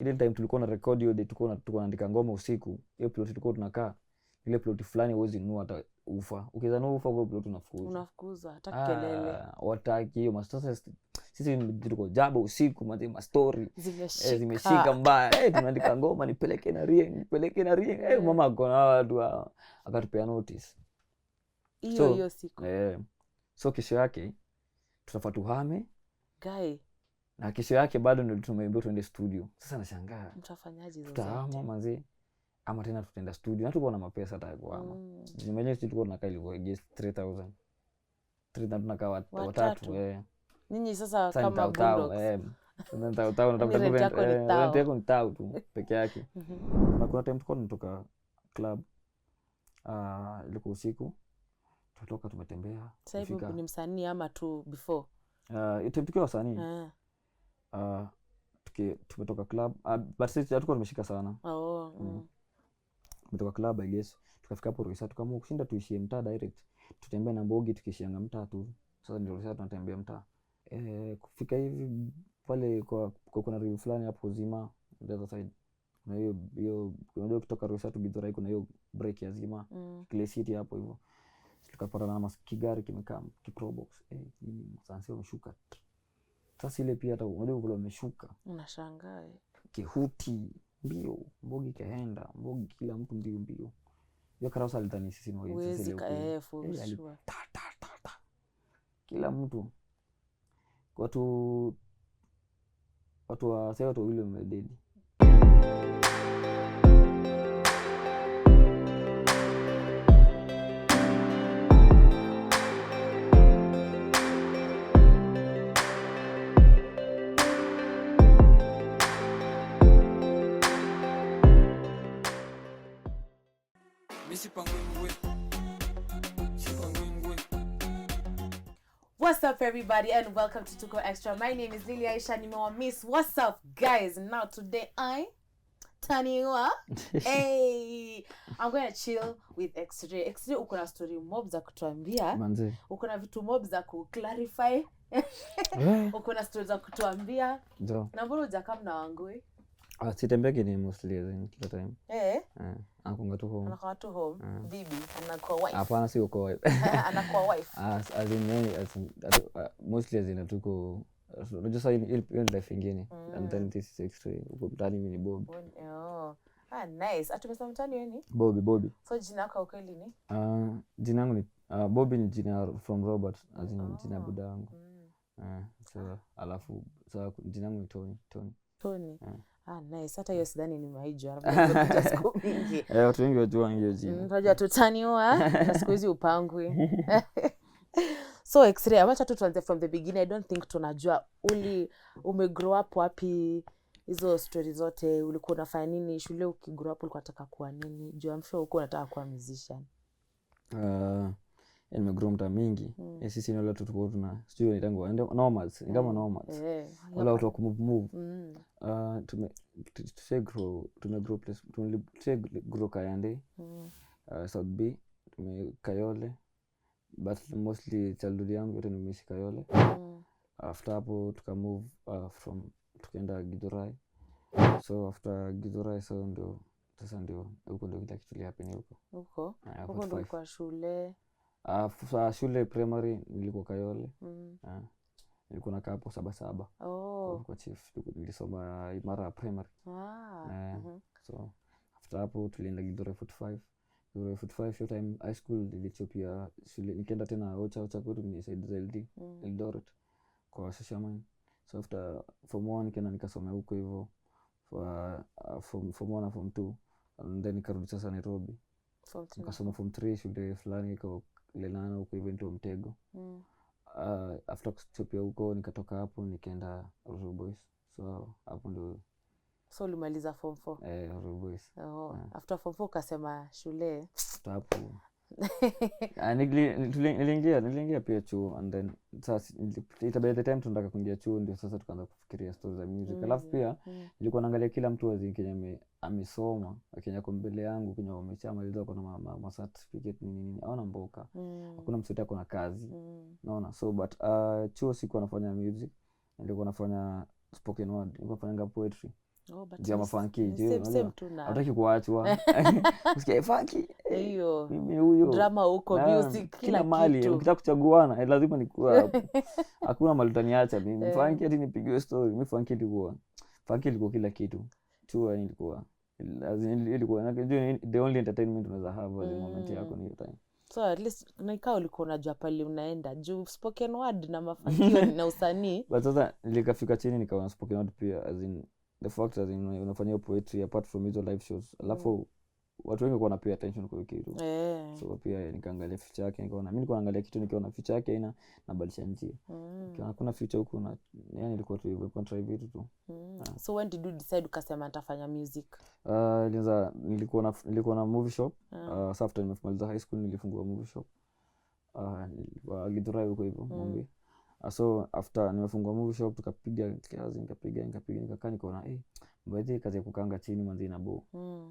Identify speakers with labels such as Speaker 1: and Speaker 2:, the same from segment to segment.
Speaker 1: Ile time tulikuwa na record hiyo, tulikuwa tunaandika ngoma usiku. Hiyo plot tulikuwa tunakaa. Ile plot fulani huwezi nunua hata ufa. Ukiweza nunua ufa kwa plot
Speaker 2: unafukuza hata kelele.
Speaker 1: Wataki hiyo sasa sisi tulikuwa jaba usiku ma story
Speaker 2: zimeshika
Speaker 1: mbaya. Tunaandika ngoma nipeleke na ring. Mama akona watu akatupea notice.
Speaker 2: Hiyo siku.
Speaker 1: So kesho yake tutafaa tuhame.
Speaker 2: Guy.
Speaker 1: Na kesho yake bado ndio tumeambiwa tuende studio. Sasa nashangaa.
Speaker 2: Mtafanyaje hizo?
Speaker 1: Tutahama manzi ama tena tutaenda studio. Na tuko na mapesa hata kuhama. Nimeje tulikuwa tunakaa ilikuwa guest 3000. 3000 tunakaa watatu.
Speaker 2: Ninyi sasa kama bulldogs.
Speaker 1: Nataka rent ni tao tu peke yake. Kuna time tulikuwa tunatoka club. Ilikuwa usiku. Tutoka tumetembea.
Speaker 2: Sasa hivi ni msanii ama tu before?
Speaker 1: Tukiwa wasanii. Tumetoka club. But sisi hatukuwa tumeshika sana. Tumetoka club I guess. Tukafika hapo Roysa tukaamua kushinda tuishie mtaa direct. Tutembea na mbogi tukishianga mtaa tu. Sasa ndio Roysa tunatembea mtaa. Kufika hivi pale kwa kuna river fulani hapo Zima the other side. Na hiyo unajua kutoka Roysa tu Githurai kuna hiyo break ya Zima. Clay City hapo hivyo. Tukapata na maskigari kimekaa kiprobox. Sasa wameshuka. Sasa ile pia hata unajua kule wameshuka.
Speaker 2: Unashangaa.
Speaker 1: Kihuti mbio, mbogi kaenda, mbogi kila mtu mbio. Hiyo karausa alitani sisi ni
Speaker 2: wezi for sure.
Speaker 1: Kila mtu watu wa sasa watu wale wamededi.
Speaker 3: Sipangwingwi.
Speaker 2: What's up everybody and welcome to TUKO Extra. My name is Lily Aisha Nimewa Miss. What's up guys? Now today Taniwa. Hey, I'm going to chill with Exray. Exray uko na story mob za kutuambia.
Speaker 1: Manze.
Speaker 2: Uko na vitu mob za ku-clarify. Uko na story za kutuambia. Na mbona hujakam na Wangui?
Speaker 1: Sitembeki ni mostly kila time. Anakuwa tu home.
Speaker 2: Anakuwa tu home. Bibi anakuwa wife.
Speaker 1: Hapana si uko wife.
Speaker 2: Anakuwa wife.
Speaker 1: Mostly as in tuko unajua sasa ile life nyingine. And then this is Exray. Uko mtani mimi ni Bobby.
Speaker 2: Nice. Atumesema mtani wewe ni?
Speaker 1: Bobby.
Speaker 2: So jina lako ukweli ni?
Speaker 1: Jina langu ni Bobby ni jina from Robert as in jina buda yangu. So alafu so jina langu ni Tony.
Speaker 2: Nice. Hata hiyo sidhani nimeijua. Labda siku mingi.
Speaker 1: Watu wengi wajua hiyo jina.
Speaker 2: Unajua tutaniwa na siku hizi upangwi. So Exray, acha tu tuanze from the beginning. I don't think tunajua umegrow up wapi, hizo stories zote, ulikuwa unafanya nini shule, ukigrow up ulikuwa unataka kuwa nini? Juu I'm sure uko unataka kuwa musician.
Speaker 1: Nimegrow mtaa mingi. Sisi ni wale watu tulikuwa tuna studio ni tangu nomads, ni kama nomads. Wala watu wa move. Tumegrow Kayande. South B, Kayole. But mostly childhood yangu yote nimeishi Kayole. After hapo tukaenda Githurai. So after Githurai ndio huko ndio kila kitu happen huko.
Speaker 2: Huko ndio kwa shule.
Speaker 1: Shule primary nilikuwa Kayole. Nilikuwa nakaa hapo 77. Kwa chief nilisoma Imara primary. So after hapo tulienda Githurai 45. Githurai 45 hiyo time high school nilichopia shule, nikaenda tena Ocha kwetu ni side ZLD Eldoret kwa Shashamani. So after form 1 nikaenda nikasoma huko hivyo form 1 na form 2 and then nikarudi sasa Nairobi. Nikasoma form 3 shule fulani iko Lenana huko hivyo ndio Mtego. After kuchopia huko nikatoka hapo nikaenda Rural Boys. So hapo ndio.
Speaker 2: So ulimaliza form 4?
Speaker 1: Rural Boys.
Speaker 2: After form 4 ukasema shule.
Speaker 1: Hapo. Niliingia pia chuo and then sasa by the time tunataka kuingia chuo ndio sasa tukaanza kufikiria stories za music. Alafu pia nilikuwa naangalia kila mtu wazi Kenya amesoma, Kenya kwa mbele yangu Kenya wameshamaliza kwa na certificate nini hawana mboka. Hakuna mtu ako na kazi. Naona so but chuo sikuwa nafanya music, nilikuwa nafanya spoken word, nilikuwa nafanya poetry. Jama funky
Speaker 2: same tu na
Speaker 1: hataki kuachwa usikie funky
Speaker 2: hiyo
Speaker 1: mimi huyo
Speaker 2: drama huko music kila
Speaker 1: mali
Speaker 2: kitu
Speaker 1: ukitaka kuchaguana lazima nikuwa hapo hakuna mali utaniacha mimi funky hadi nipigiwe story mimi funky ilikuwa kila kitu tu ilikuwa the only entertainment unaweza have at the moment yako ni time.
Speaker 2: So at least naikao ulikuwa unajua pale unaenda juu spoken word na mafanikio na usanii.
Speaker 1: But sasa nilikafika chini nikaona spoken word pia as in the fact as in unafanya poetry apart from hizo live shows alafu watu wengi kwa pay attention kwa kitu. So pia nikaangalia future yake nikaona mimi nilikuwa naangalia kitu nikiona future yake ina nabadilisha njia. Kiona kuna future huko na yani ilikuwa tu hivyo try vitu tu.
Speaker 2: So when did you decide ukasema nitafanya music?
Speaker 1: Nilikuwa na movie shop. So after nimemaliza high school nilifungua movie shop. Wa Githurai huko hivyo Mombi. So after nimefungua movie shop tukapiga kazi nikakaa nikaona mbona kazi ya kukanga chini manzi inabo.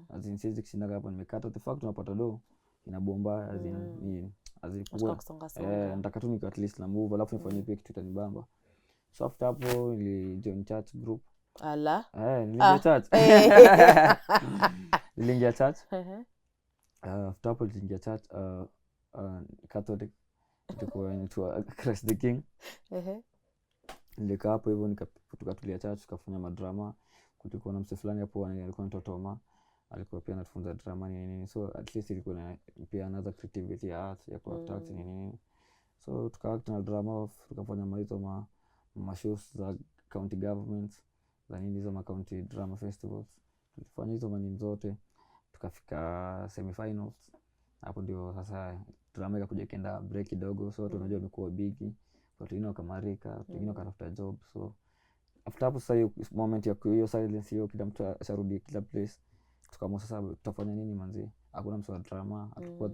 Speaker 1: Azin siwezi kushinda hapo nimekata the fact unapata do inabomba azin nataka tu at least na move alafu nifanye pia kitu tanibamba. So after hapo join church group. Niliingia church. Niliingia church. After hapo niliingia church Catholic tulikuwa inaitwa Christ the King. Nilikaa hapo hivyo tukatulia church tukafanya madrama. Kulikuwa na mse fulani hapo alikuwa mtotoma alikuwa pia anatufunza drama nini so at least ilikuwa na pia another creativity ya art ya kuact nini so tukaact na drama tukafanya maizo shows za county governments za nini hizo county drama festivals tulifanya hizo manini zote tukafika semi-finals hapo ndio sasa drama ikakuja kenda break kidogo so watu unajua imekuwa big watu wengine wakamarika watu wengine wakatafuta job so after hapo sasa hiyo moment ya hiyo silence hiyo kila mtu asharudi kila place tukaamua sasa tutafanya nini manzi hakuna mtu wa drama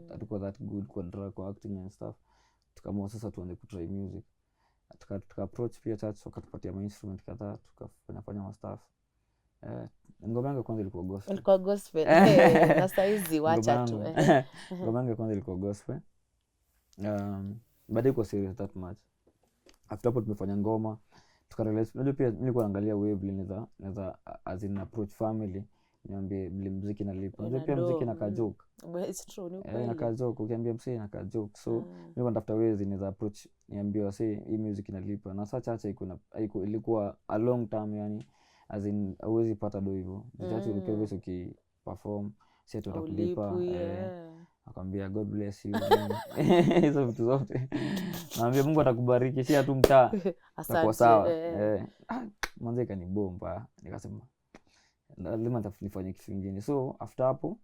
Speaker 1: hatakuwa that good kwa acting and stuff tukaamua sasa tuanze kutry music tuka approach pia church wakatupatia instrument kadhaa tukafanya ma stuff ngoma yangu kwanza ilikuwa gospel
Speaker 2: na saizi wacha tu
Speaker 1: ngoma yangu kwanza ilikuwa gospel baadaye kwa serious that much after hapo tumefanya ngoma tukarealize unajua pia nilikuwa naangalia wave naweza as in approach family niambie muziki nalipa unajua pia muziki na kajoke
Speaker 2: it's true ni kweli
Speaker 1: na kajoke ukiambia msee na kajoke so nilikuwa natafuta ways naweza approach niambie wase hii music inalipa na saa chache ilikuwa a long term yani as in hauwezi pata do hivyo chache ulikuwa wewe ukiperform sasa tutakulipa akamwambia God bless you hizo vitu zote naambia Mungu atakubariki si tu mtaa itakuwa sawa mwanzo kanibomba nikasema lazima nifanye kitu kingine so after hapo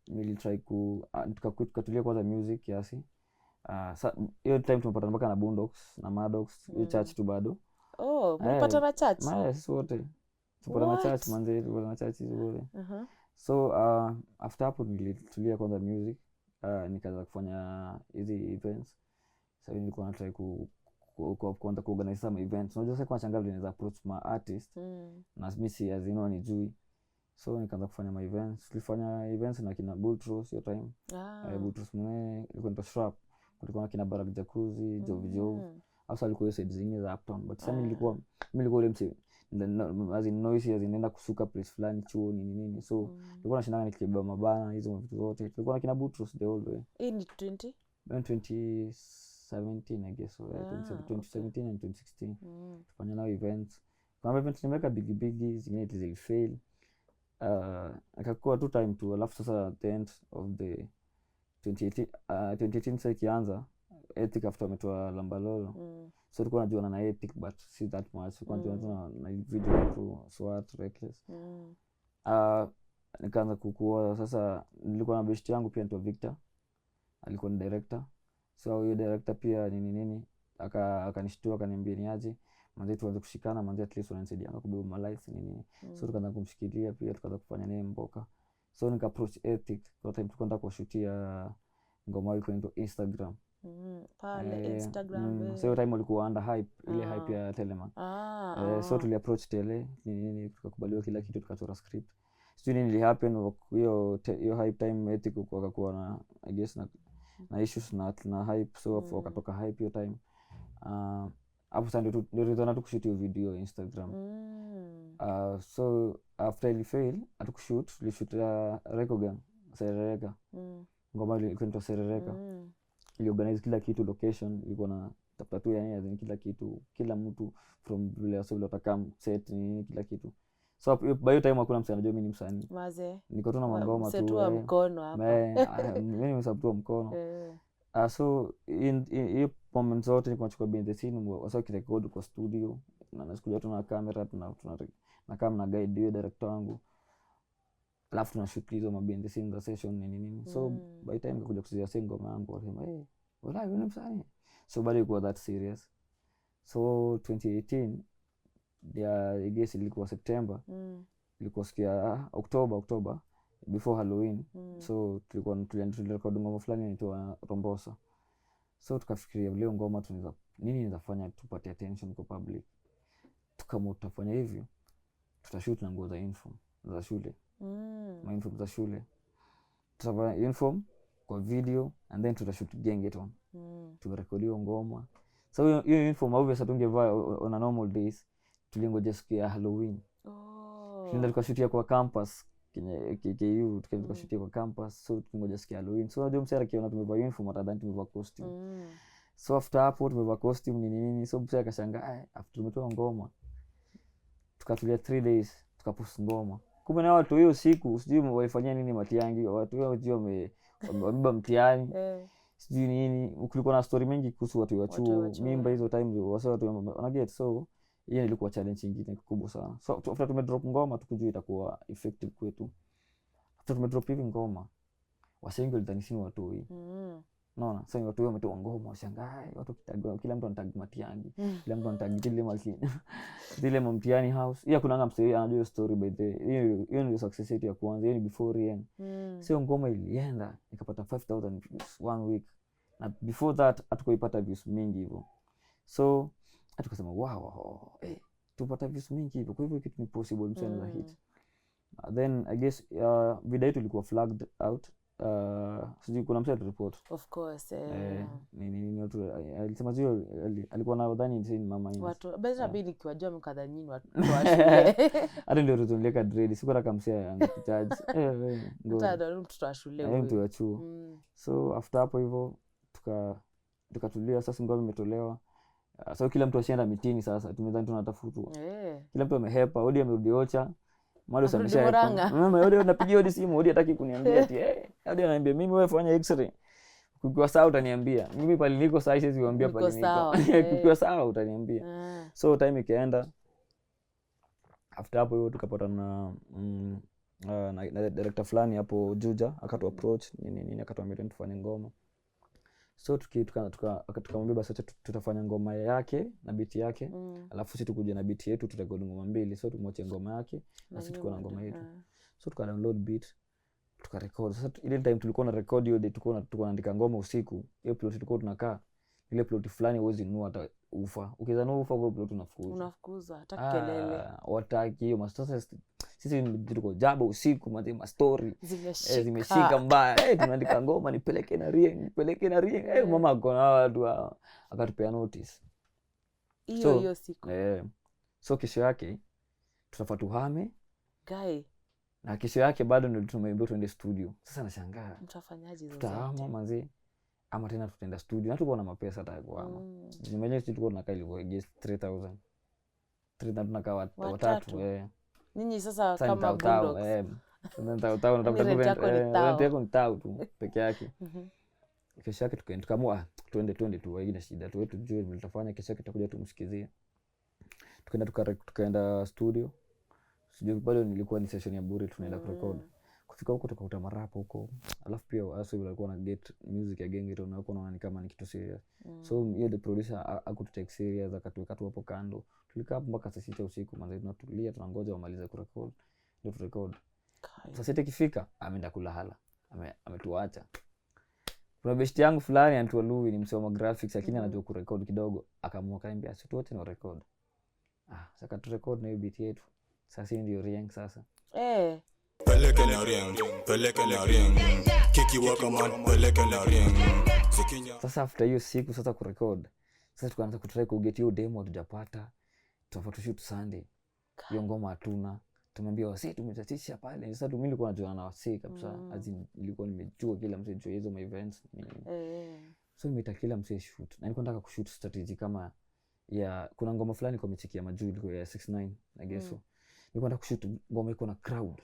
Speaker 1: nilitry tukatulia kwanza music kiasi hiyo time tumepata mpaka na Boondocks na Maddox hiyo church tu bado
Speaker 2: mpata na church
Speaker 1: sisi wote tupata na church manze tupata na church zote so after hapo nilitulia kwanza music nikaanza kufanya hizi events sasa nilikuwa na try kuanza kuorganize some events unajua sasa kwa shangazi ninaweza approach ma artist na mimi si azino nijui so nikaanza kufanya ma events tulifanya events na kina Bultros hiyo time Bultros mwenyewe ilikuwa ndo Shrap kulikuwa na kina Barak Jacuzzi Jovi hasa alikuwa hiyo side zingine za uptown but sasa nilikuwa ule mse as in noise as inaenda kusuka place fulani chuo nini so tulikuwa tunashindana nikibeba mabana hizo vitu zote tulikuwa na kina Bultros the whole way
Speaker 2: in
Speaker 1: 2017 I guess 2017 and 2016 tufanya nao events kama events nimeka big zingine zilifail akakuwa two time tu alafu sasa the end of the 2018 sasa ikianza Ethic after ametoa Lambalolo so tulikuwa tunajuana na Ethic but see that much tulikuwa tunajuana na video tu SWAT reckless nikaanza kukua sasa nilikuwa na best yangu pia anaitwa Victor alikuwa ni director so huyo director pia nini akanishtua akaniambia ni aje manze tuanze kushikana manze at least wananisaidia kubeba my life nini so tukaanza kumshikilia pia tukaanza kufanya naye mboka so nika approach Ethic kwa time tukwenda kushutia ngoma iko into Instagram
Speaker 2: pale Instagram
Speaker 1: so time walikuwa under hype ile hype ya Teleman so tuli approach Tele nini tukakubaliwa kila kitu tukachora script sio nini ili happen hiyo hype time Ethic kwa na I guess na issues na hype so wakatoka hype hiyo time hapo sasa ndio tulitaka kushoot hiyo video Instagram. So after we fail atukushoot tulishoot Rekogan Serereka. Ngoma ile ilikuwa Serereka. Ili organize kila kitu, location ilikuwa na tafuta tu, yani kila kitu, kila mtu from vile asili utakam set ni kila kitu. So by the time hakuna msanii anajua mimi ni msanii.
Speaker 2: Maze.
Speaker 1: Niko tu na mangoma tu.
Speaker 2: Msetua mkono hapa.
Speaker 1: Mimi nimesabu mkono. So in moment zote nilikuwa nachukua behind the scene, wasa kirekodi kwa studio na nasikuja tu na camera na kama na guide hiyo director wangu. Alafu tunashoot hizo behind the scene za session nini. So by the time nikakuja kusikia ngoma yangu wasema wala wewe ni msanii. So bado ilikuwa that serious. So 2018 I guess ilikuwa September. Ilikuwa sikia October before Halloween. So tulirecord ngoma fulani inaitwa Rombosa. So tukafikiria leo ngoma tunaweza nini inafanya tupate attention kwa public. Tukamutafanya hivyo. Tutashoot na nguo za uniform za shule. Uniform za shule. Tutafanya uniform kwa video and then tutashoot gengeton. Tumerekodi hiyo ngoma. So hiyo uniform obviously tungevaa on a normal days. Tulingoja siku ya Halloween. Tunaenda tukashutia kwa campus KKU, tukashutia kwa campus. So tulingoja siku ya Halloween. So unajua msera kiona tumevaa uniform atadhani tumevaa costume. So after hapo tumevaa costume nini. So msera akashangaa after tumetoa ngoma tukatulia 3 days tukapost ngoma. Kumbe na watu hiyo siku sijui waifanyia nini Matiangi, watu wao wamebeba mtihani. Sijui nini, kulikuwa na story mingi kuhusu watu wa chuo, mimba hizo time wasa watu wanaget. So hiyo ilikuwa challenge nyingine kubwa sana. So after tumedrop ngoma tukujua itakuwa effective kwetu. After tumedrop hivi ngoma wasengi walitanishini watu hii. Unaona, sasa watu wao wametoa ngoma washangaa, watu kitagwa kila mtu anatag Matiangi, kila mtu anatag ile malki. Zile mtihani house. Hiyo kuna ngamsei anajua story by the. Hiyo ndio success yetu ya kwanza, hiyo ni before Rien. Sio ngoma ilienda ikapata 5000 views one week. Na before that hatukuipata views mingi hivyo. So tukasema wow, tupata views mingi hivyo. Kwa hivyo kitu ni possible msanii za hit. Then I guess video yetu ilikuwa flagged out. Sijui kuna msanii report.
Speaker 2: Of course.
Speaker 1: Nini watu alisema zio alikuwa na wadhani ni mama yeye.
Speaker 2: Watu beza bidi kiwajua mkadhani watu wa shule.
Speaker 1: Hata ndio tulileka dread. Siku hata kamsia angecharge.
Speaker 2: Hata mtoto wa shule huyo.
Speaker 1: Mtu wa chuo. So after hapo hivyo tukatulia. Sasa ngoma imetolewa. So kila mtu ashaenda mitini sasa. Tumedhani tunatafutwa. Kila mtu amehepa, Odi amerudi Ocha. Mado samesha. Odi anapigia Odi simu, Odi hataki kuniambia ati Odi ananiambia mimi wewe fanya Exray. Kukiwa sawa utaniambia. Mimi pale niko saa hizi siwaambia pale niko. Kukiwa sawa utaniambia. So time ikaenda. After hapo hiyo tukapata na director fulani hapo Juja akatu approach nini akatuambia tufanye ngoma. So tukamwambia basi tutafanya ngoma yake na beat yake. Alafu sisi tukuje na beat yetu tutarekodi ngoma mbili. So tumwache ngoma yake na sisi tuko na ngoma yetu. So tuka-download beat tukarecord. Sasa ile time tulikuwa na record hiyo tulikuwa tunaandika ngoma usiku. Hiyo plot tulikuwa tunakaa. Ile plot fulani huwezi nunua hata ufa. Ukizanua ufa kwa plot
Speaker 2: unafukuza hata kelele.
Speaker 1: Wataki hiyo sasa sisi tuko jaba usiku ma story zimeshika mbaya. Tunaandika ngoma nipeleke na ring. Mama akona watu akatupea notice.
Speaker 2: Hiyo siku.
Speaker 1: So kesho yake tutafaa tuhame.
Speaker 2: Guy.
Speaker 1: Na kesho yake bado ndio tumeambiwa tuende studio. Sasa nashangaa.
Speaker 2: Mtafanyaje hizo?
Speaker 1: Tutahama manzi. Ama tena tutaenda studio. Na tuko na mapesa hata kuhama. Nimeje tulikuwa tunakaa ilikuwa 3000. 3000 tunakaa watatu.
Speaker 2: Ninyi sasa kama Bulldogs.
Speaker 1: Tao nataka ni tao tu peke yake. Kesho yake tukaamua twende tu haina shida tu wetu juu tutafanya kesho yake tutakuja tumsikizie. Tukaenda studio. Sijui bado nilikuwa ni session ya bure tunaenda kurecord. Kufika huko tukakuta marapa huko. Alafu pia aso walikuwa na get music ya genge tu na huko naona kama ni kitu serious. So hiyo the producer akututake serious akatuweka tu hapo kando. Tulikaa hapo mpaka saa 6 usiku manze tunatulia tunangoja wamalize kurecord. Ndio turecord. Saa 6 ikifika ameenda kulala. Ametuacha. Kuna best yangu fulani anaitwa Louis ni msoma graphics lakini anajua kurecord kidogo. Akaamua kaambia tuache na record. Sasa turecord na hiyo beat yetu. Sasa ndio Rien sasa.
Speaker 3: Peleke na Rien. Kiki waka man peleke na Rien.
Speaker 1: Sasa after hiyo siku sasa kurecord. Sasa tukaanza kutry ku get hiyo demo, hatujapata. Tunafaa shoot Sunday. Hiyo ngoma hatuna. Tumwambia wasee tumetatisha pale. Sasa mimi nilikuwa najua na wasee kabisa. Nilikuwa nimejua kila msee jua hizo my events. So nimeita kila msee shoot. Na nilikuwa nataka kushoot strategy kama ya kuna ngoma fulani kwa mechikia majuu ilikuwa ya 69 I guess so. Nilikuwa nataka kushoot ngoma iko na crowd.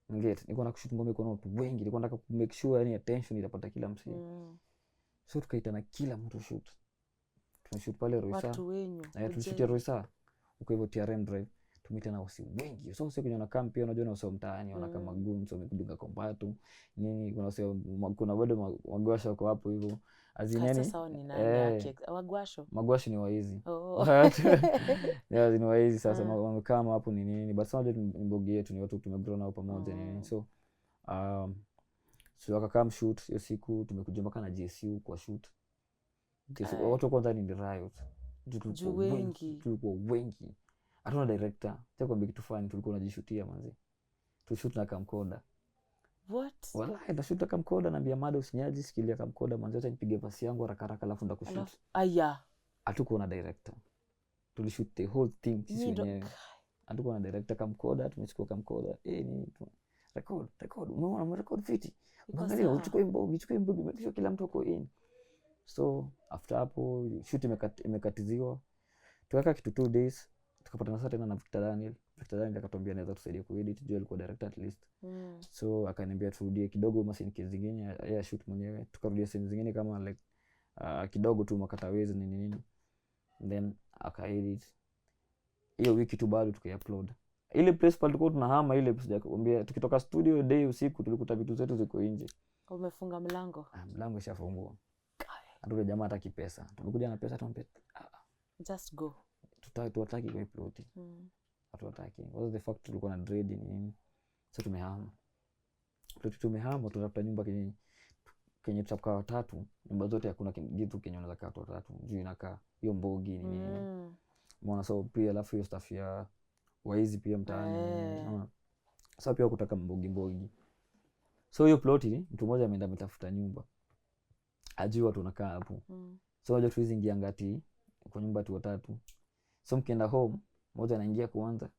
Speaker 1: Nilikuwa nataka kushoot ngoma iko na watu wengi. Nilikuwa nataka ku make sure yani attention itapata kila msee. So tukaitana kila mtu shoot. Tunashoot pale Roysa.
Speaker 2: Watu wenyu.
Speaker 1: Tunashoot Roysa. Uko hivyo TRM drive. Tumeitana wasi wengi. So sio kwenye wanakaa pia unajua na usio mtaani wanakaa magumu so wamekudunga kombatu. Nini kuna usio kuna bado magwasho wako hapo hivyo.
Speaker 2: Azineni. Sasa ni nani yake? Wagwasho.
Speaker 1: Magwasho ni waizi. Yeah, ni waizi sasa wamekaa hapo ni nini. But sasa ni mbogi yetu ni watu tumegrow nao pamoja nini. So so wakakaa shoot hiyo siku tumekuja mpaka na GSU kwa shoot. Watu kwanza ni riot. Tulikuwa wengi. Hatuna director. Sasa kwa kitu fani tulikuwa tunajishutia manzi. Tushoot na camcorder.
Speaker 2: What?
Speaker 1: Wallahi nashoot na camcorder naambia Mada usinyaji sikilia camcorder manzi acha nipige pasi yangu haraka haraka alafu ndakushoot.
Speaker 2: Aya.
Speaker 1: Hatukuwa na director. Tulishoot the whole thing sisi wenyewe. Hatukuwa na director camcorder tumechukua camcorder. Ni record. Umeona record fiti. Angalia uchukue mbogi make kila mtu uko in. So after hapo shoot imekatiziwa. Tukakaa kitu 2 days. Tukapatana sasa tena na Victor Daniel akatuambia anaweza tusaidia kuedit juu alikuwa director at least. So akaniambia turudie kidogo mashine zingine ya shoot mwenyewe. Tukarudia scenes zingine kama like kidogo tu makatawezi nini. Then akaedit. Hiyo wiki tu bado tukai-upload. Ile place pale tulikuwa tunahama ile sijakwambia tukitoka studio day usiku tulikuta vitu zetu ziko nje.
Speaker 2: Umefunga mlango?
Speaker 1: Mlango ishafungwa. Ndio jamaa hataki pesa. Tumekuja na pesa tumpe.
Speaker 2: Just go.
Speaker 1: Tuwataki kwa plot. Hatuwataki. What the fact tulikuwa na dread nini. So tumehama. Tunatafuta nyumba kenye tutakaa watatu. Nyumba zote hakuna kitu kenye unaweza kaa watatu. Juu inakaa hiyo mbogi nini. Mbona so pia alafu hiyo staff ya waizi pia mtaani. Sasa pia kutaka mbogi. So hiyo plot mtu mmoja ameenda mtafuta nyumba. Ajui watu wanakaa hapo. So waje tuizi ingia ngati kwa nyumba tu watatu. So mkienda home, mmoja anaingia kwanza.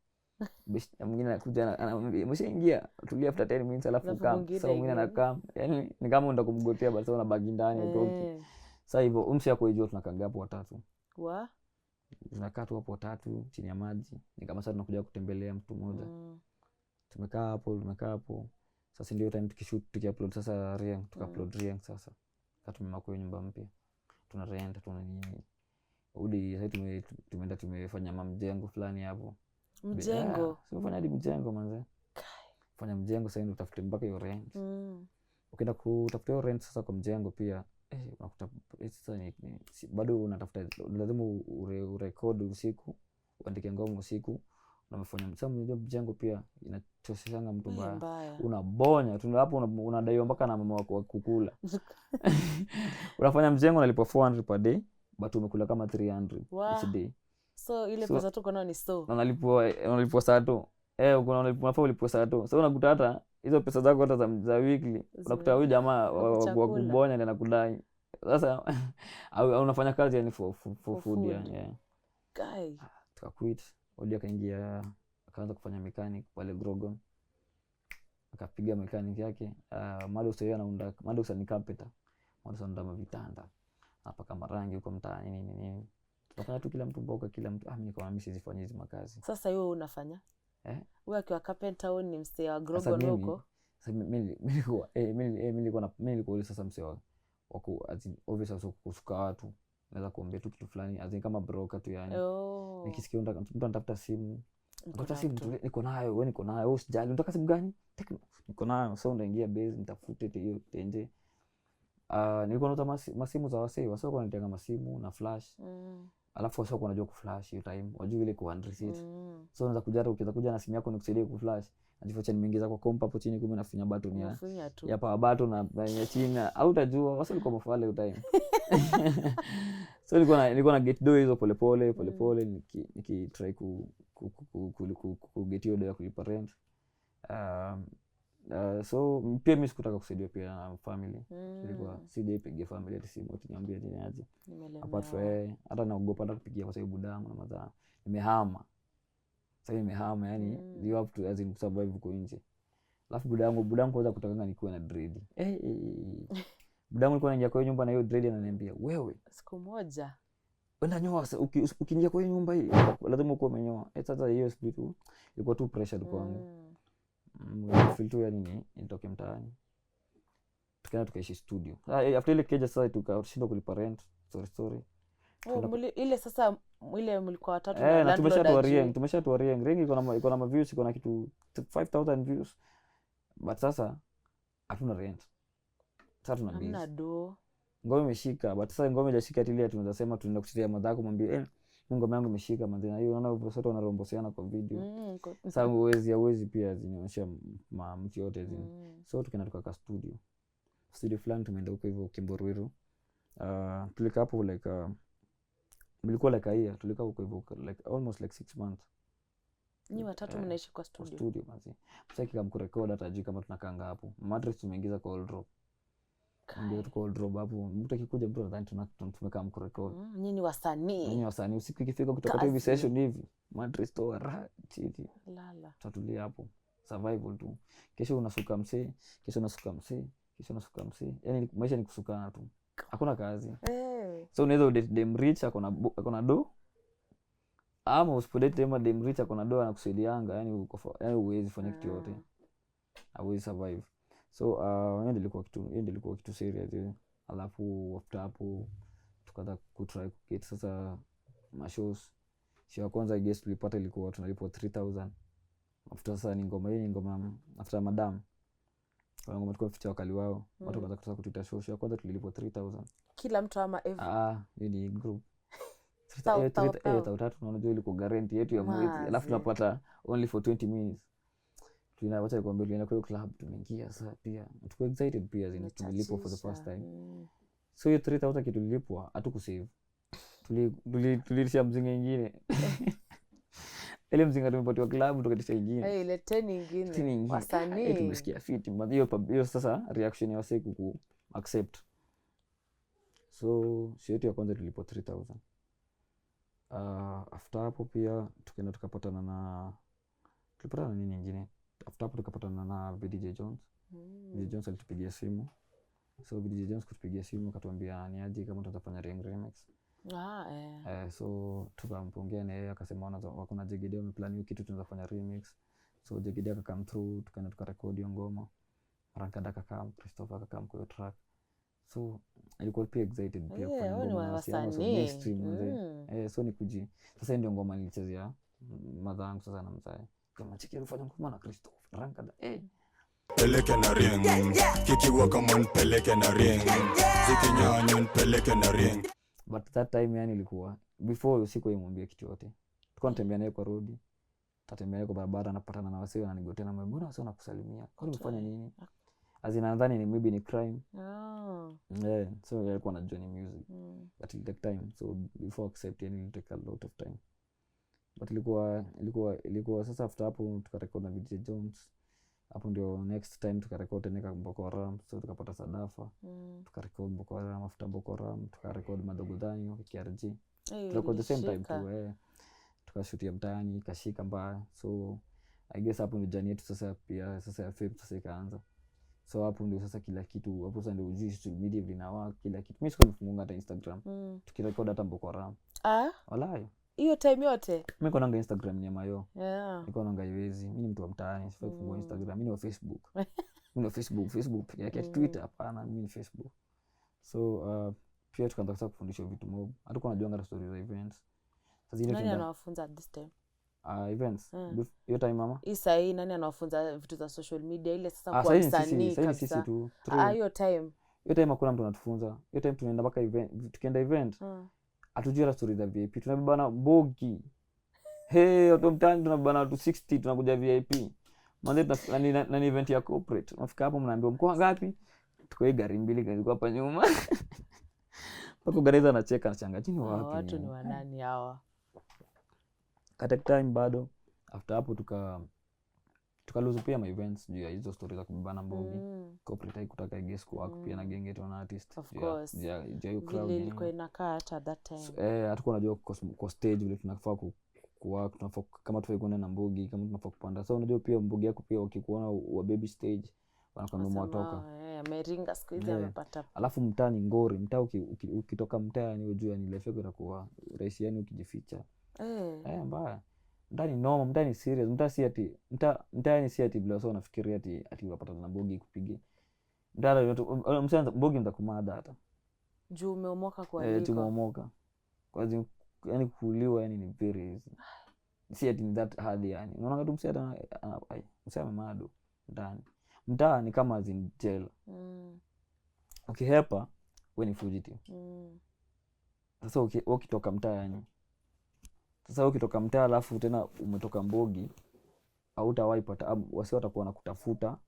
Speaker 1: Mwingine anakuja anamwambia, "Mshaingia, tulia after 10 minutes alafu come." So mwingine anakaa. Yaani ni kama unataka kumgotea basi una bagi ndani utoki. Sasa hivyo umsi yako ijua tunakaa hapo watatu. Tunakaa tu hapo watatu chini ya maji. Ni kama sasa tunakuja kutembelea mtu mmoja. Tumekaa hapo. Sasa ndio time tukishoot tukiupload sasa Riang, tukaupload Riang sasa. Sasa tumemako nyumba mpya. Tuna rent tuna nini. Udi sasa tumeenda tumefanya mjengo fulani hapo.
Speaker 2: Mjengo.
Speaker 1: Tumefanya hadi mjengo manze. Fanya mjengo sasa ndio utafute mpaka hiyo rent. Ukienda kutafuta hiyo rent sasa kwa mjengo pia unakuta sasa ni bado unatafuta lazima urecord usiku, uandike ngoma usiku. Unafanya mjengo pia inachoshanga mtu mbaya. Unabonya tu hapo unadaiwa mpaka na mama wako kukula. Unafanya mjengo unalipwa 400 per day. But umekula kama 300 each day.
Speaker 2: So ile pesa tu kono ni so.
Speaker 1: Unalipwa saa tu. Unafaa ulipwe saa tu. So unakuta hata hizo pesa zako hata za weekly unakuta huyu jamaa wa kubonya ndiye anakudai. Sasa unafanya kazi yani for food yani.
Speaker 2: Guy.
Speaker 1: Tukaquit. Odia kaingia akaanza kufanya mechanic pale Grogon. Akapiga mechanic yake. Madosa yeye anaunda Madosa ni carpenter. Madosa anaunda vitanda. Hapa kama rangi huko mtaani nini. Tunafanya tu kila mtu mboga kila mtu mimi kama mimi sizifanya hizo makazi.
Speaker 2: Sasa wewe unafanya? Wewe akiwa carpenter au ni msee wa Grogon huko?
Speaker 1: Sasa mimi nilikuwa sasa msee wako obviously kusuka watu. Naweza kuambia tu kitu fulani kama broker tu yani. Nikisikia mtu anatafuta simu. Unataka simu niko nayo, wewe niko nayo, usijali. Unataka simu gani? Techno. Niko nayo. So unaingia base nitafute hiyo tenje. Nilikuwa na masimu za wasee, wasio wanataka masimu na flash. Alafu wasio wanajua kuflash hiyo time. Wajua ile ku reset. So unaweza kuja na simu yako nikusaidie kuflash. Najifuacha nimeingiza kwa kompa hapo chini kumbe nafinya button ya power button na ya chini. Au utajua wasio walikuwa mafale hiyo time. So nilikuwa na get do hizo pole niki try ku get hiyo do ya kulipa rent. So pia mimi sikutaka kusaidia pia na family. Ilikuwa sijaipigia family ati simu ati niambie ati niaje. Apart from hata naogopa hata kupigia kwa sababu budangu na madhaa nimehama. Sasa nimehama yani you have to as in survive huko nje. Alafu budangu kwanza kutakanga nikuwe na dread. Budangu alikuwa anaingia kwa nyumba na hiyo dread ananiambia, "Wewe
Speaker 2: siku moja
Speaker 1: wenda nyoa ukiingia kwa nyumba hii lazima uko umenyoa." Sasa hiyo siku ilikuwa tu pressure kwangu. Feel tu yani nitoke mtaani. Tukaenda tukaishi studio. After ile keja sasa tukashindwa kulipa rent. Sorry.
Speaker 2: Ile sasa ile mlikuwa watatu
Speaker 1: na landlord. Tumeshatoa Rieng. Rieng iko na views, iko na kitu 5000 views. But sasa hatuna rent. Sasa tuna bills.
Speaker 2: Hamna do.
Speaker 1: Ngome imeshika, but sasa ngome hajashika atilia tunaweza sema tunaenda kutetea madhako mwambie ngome yangu imeshika manzi na hiyo unaona sote wanaromboseana kwa video. Sasa hauwezi pia zinaonyesha mtu yote zini. So tukaenda tukaka studio fulani tumeenda huko hivyo Kimboruiru. Tulikaa hapo like mlikuwa like a year, tulikaa huko hivyo like almost like 6 months.
Speaker 2: Ni watatu mnaishi kwa studio
Speaker 1: manzi. Sasa kama kurecord hata ajui kama tunakaanga hapo. Mattress tumeingiza kwa all drop. Ndio tuko all drop hapo. Mtu akikuja bro nadhani tumekaa mkurecord.
Speaker 2: Nyinyi wasanii
Speaker 1: usiku ikifika kutoka TV session hivi. Mattress toa chiti.
Speaker 2: Lala.
Speaker 1: Tatulia hapo. Survival tu. Kesho unasuka msee. Yaani maisha ni kusukana tu. Hakuna kazi. So unaweza udate dem rich akona do. Ama usipodate dem rich akona do anakusaidianga, yani huwezi fanya kitu yote. Hauwezi survive. So hiyo ndio ilikuwa kitu serious hiyo. Alafu after hapo tukaanza kutry get sasa shows. Show ya kwanza I guess tulipata ilikuwa tunalipwa 3000. After sasa ni ngoma after madam. Kwa ngoma tulikuwa ficha wakali wao. Watu wakaanza kutaka kutuita show ya kwanza tulilipwa 3000.
Speaker 2: Kila mtu ama every.
Speaker 1: Hiyo ni group. 3000 unajua ilikuwa guarantee yetu ya mwezi. Alafu tunapata only for 20 minutes. Wacha nikwambie tulienda kwa club tumeingia sasa pia. Tuko excited pia tulilipwa for the first time. So hiyo 3000 kitu tulilipwa hatukusave. Tulilisha mzinga nyingine. Ile mzinga tumepatiwa club tukatisha nyingine.
Speaker 2: Ile 10 nyingine. Wasanii.
Speaker 1: Tumesikia fit. Hiyo sasa reaction ya wasee ku accept. So yetu ya kwanza tulilipwa 3000. After hapo pia tukaenda tukapatana na nini nyingine. After hapo tukapatana na VDJ Jones. VDJ Jones alitupigia simu. So VDJ Jones kutupigia simu akatuambia ni aje kama tutafanya remix. So tukampongea na yeye akasema wako na Jegede wameplan hiyo kitu tunaweza fanya remix. So Jegede akakam through tukaenda tukarekodi hiyo ngoma. Rankada akakam, Christopher akakam kwa track. So ilikuwa pia excited pia
Speaker 2: kwa ngoma
Speaker 1: so mainstream. So nikuji sasa ndio ngoma nilichezea madhangu sasa na mzae. Kama chiki alifanya ngoma na Christopher Rankada
Speaker 3: peleke na ring kikiwa kama peleke na ring zikinyanya peleke na ring.
Speaker 1: But that time yani ilikuwa before usiku imwambia kitu yote. Tulikuwa tunatembea naye kwa road. Tatembea naye kwa barabara napatana na wasee wananigotea na mbona wasee wanakusalimia. Kwa nini umefanya nini? Nadhani ni maybe ni crime. So alikuwa anajua ni music. But it take time. So before accept yani it take a lot of time. But ilikuwa sasa after hapo tukarekod na VJ Jones. Hapo ndio next time tukarekod tena Boko Haram. So tukapata Sadafa. Tukarekod Boko Haram, after Boko Haram tukarekod Madogodhanyo KRG. Tukarekod the same time tu tukashutia mtaani kashika mbaya. So I guess hapo ndio journey yetu sasa pia sasa ya fame sasa ikaanza. So hapo ndio sasa kila kitu hapo sasa ndio uji social media vinawa kila kitu. Mimi sikuwa nifunga hata Instagram. Tukirekod hata Boko Haram. Walai.
Speaker 2: Hiyo time yote.
Speaker 1: Mimi niko na Instagram ni mayo. Niko na ngaiwezi. Mimi ni mtu wa mtaani, sifai kufungua Instagram. Mimi ni wa Facebook. Mimi ni Facebook yake Twitter hapana, mimi ni Facebook. So pia tukaanza sasa kufundisha vitu mob. Hatukuwa tunajua stories za events.
Speaker 2: Sasa ile nani anawafunza this time?
Speaker 1: Events. Hiyo time mama.
Speaker 2: Hii nani anawafunza vitu za social media ile sasa kwa msanii kabisa.
Speaker 1: Sisi tu.
Speaker 2: Hiyo time.
Speaker 1: Hiyo time hakuna mtu anatufunza. Hiyo time tunaenda mpaka event, tukienda event. Hatujui story za VIP. Tunabebana bogi. Watu mtaani tunabebana watu 60 tunakuja VIP. Mwanzo na event ya corporate. Unafika hapo mnaambiwa mko ngapi? Tuko hii gari mbili ziko hapa nyuma. Pako gareza anacheka anachanga chini wapi?
Speaker 2: Watu ni wanani hawa?
Speaker 1: At time bado after hapo tukaluzu pia my events juu ya hizo stories za kubebana mbogi. Corporate haikutaka guest work pia na gengeton artist.
Speaker 2: Of course.
Speaker 1: Hiyo crowd
Speaker 2: vile ilikuwa inakaa hata that time.
Speaker 1: Hatukuwa unajua kwa stage vile tunafaa kuwork, tunafaa kama tufai kwenda na mbogi, kama tunafaa kupanda. So unajua pia mbogi yako pia wakikuona wa baby stage wanakwambia mwatoka.
Speaker 2: Ameringa siku hizi amepata.
Speaker 1: Alafu mtaa ni ngori. Mtaa ukitoka mtaa ni unajua ni life yako itakuwa rahisi yani ukijificha. Mbaya. Mtaa ni normal, mtaa ni serious. Mtaa si ati mtaa ni si ati bila so unafikiria ati unapata na mbogi kupige. Mtaa msana mbogi ndakumada hata.
Speaker 2: Juu umeomoka kwa liko.
Speaker 1: Tumeomoka. Kwa hiyo yani kuuliwa yani ni very easy. Si ati ni that hard yani. Unaona tu msana msana mado ndani. Mtaa ni kama in jail. Ukihepa wewe ni fugitive. Sasa ukitoka mtaa yani. Sasa ukitoka mtaa alafu tena umetoka mbogi hautawahi pata wasi watakuwa wanakutafuta.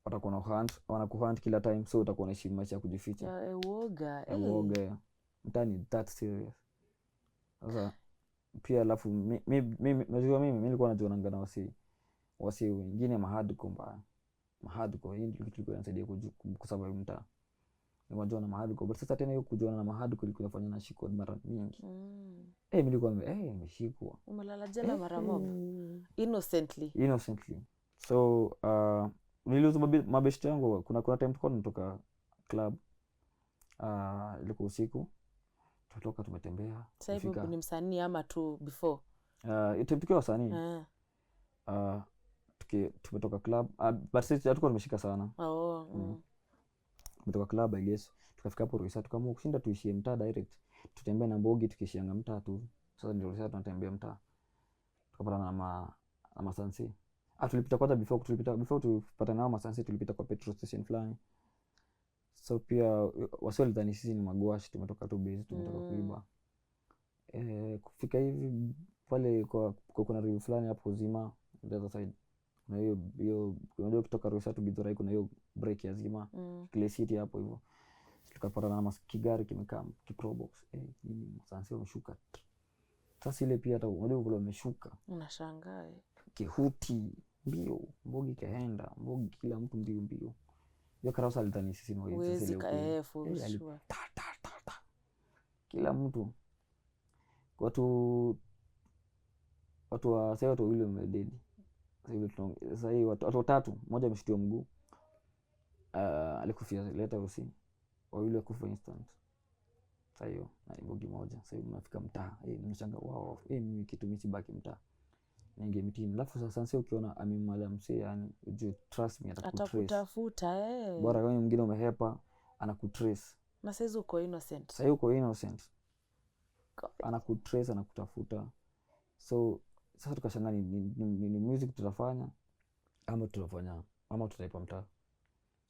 Speaker 1: Watakuwa wanakuhunt kila time, so utakuwa unaishi maisha ya kujificha.
Speaker 2: Uoga.
Speaker 1: Mtaa ni that serious. Sasa pia alafu mimi nilikuwa najiona na wasi wengine mahadiko mbaya. Mahadiko hii ndio kitu kilikuwa inasaidia kusurvive mtaa. Nilikuwa na mahadiko, but sasa tena hiyo kujiona na mahadiko ilikuwa inafanya na shiko mara nyingi. Mimi nilikuwa nimeshikwa.
Speaker 2: Umelala jela mara moja. Innocently.
Speaker 1: So niliuza mabeshte yangu. Kuna time tulikuwa tunatoka club. Ilikuwa usiku. Tutoka tumetembea.
Speaker 2: Sasa hivi ni msanii ama tu before?
Speaker 1: Tukiwa wasanii. Tumetoka club. But sisi hatukuwa tumeshika sana. Tumetoka club I guess. Tukafika hapo Ruisa tukaamua kushinda tuishie mtaa direct. Tutembea na mbogi tukishianga mtaa tu. Sasa ndio Ruisa tunatembea mtaa. Tukapata na masansi. Tulipita kwanza before tupata nao masansi tulipita kwa petrol station fulani. So pia wasio lidhani sisi ni magwashi, tumetoka tu base, tumetoka kuiba. Kufika hivi pale kwa kuna river fulani hapo Zima the other side. Na hiyo unajua kutoka Ruisa tu Githurai kuna hiyo break ya Zima. Kile city hapo hivyo. Tukapata na maskigari kimekaa kiprobox. Masansi wameshuka. Sasa ile pia hata unajua kule wameshuka.
Speaker 2: Unashangaa.
Speaker 1: Kihuti mbio, mbogi kaenda, mbogi kila mtu mbio. Hiyo Karausa alidhani sisi ni
Speaker 2: wezi
Speaker 1: kila mtu. Watu wa sasa watu wawili wamededi. Sasa hivi watu watatu, mmoja ameshitiwa mguu. Alikufia leta usi. Wawili wakufa instant. Sasa hiyo na mbogi moja. Sasa hivi mnafika mtaa. Mnashanga wao. Mimi kitu msibaki mtaa. Ninge mitini. Alafu sasa ukiona amemala msee yani you trust me
Speaker 2: atakutafuta
Speaker 1: bora kama mwingine umehepa anakutrace.
Speaker 2: Na sasa uko innocent.
Speaker 1: Sasa uko innocent. Anakutrace anakutafuta. So sasa tukashangaa ni music tutafanya ama tutaipa mtaa.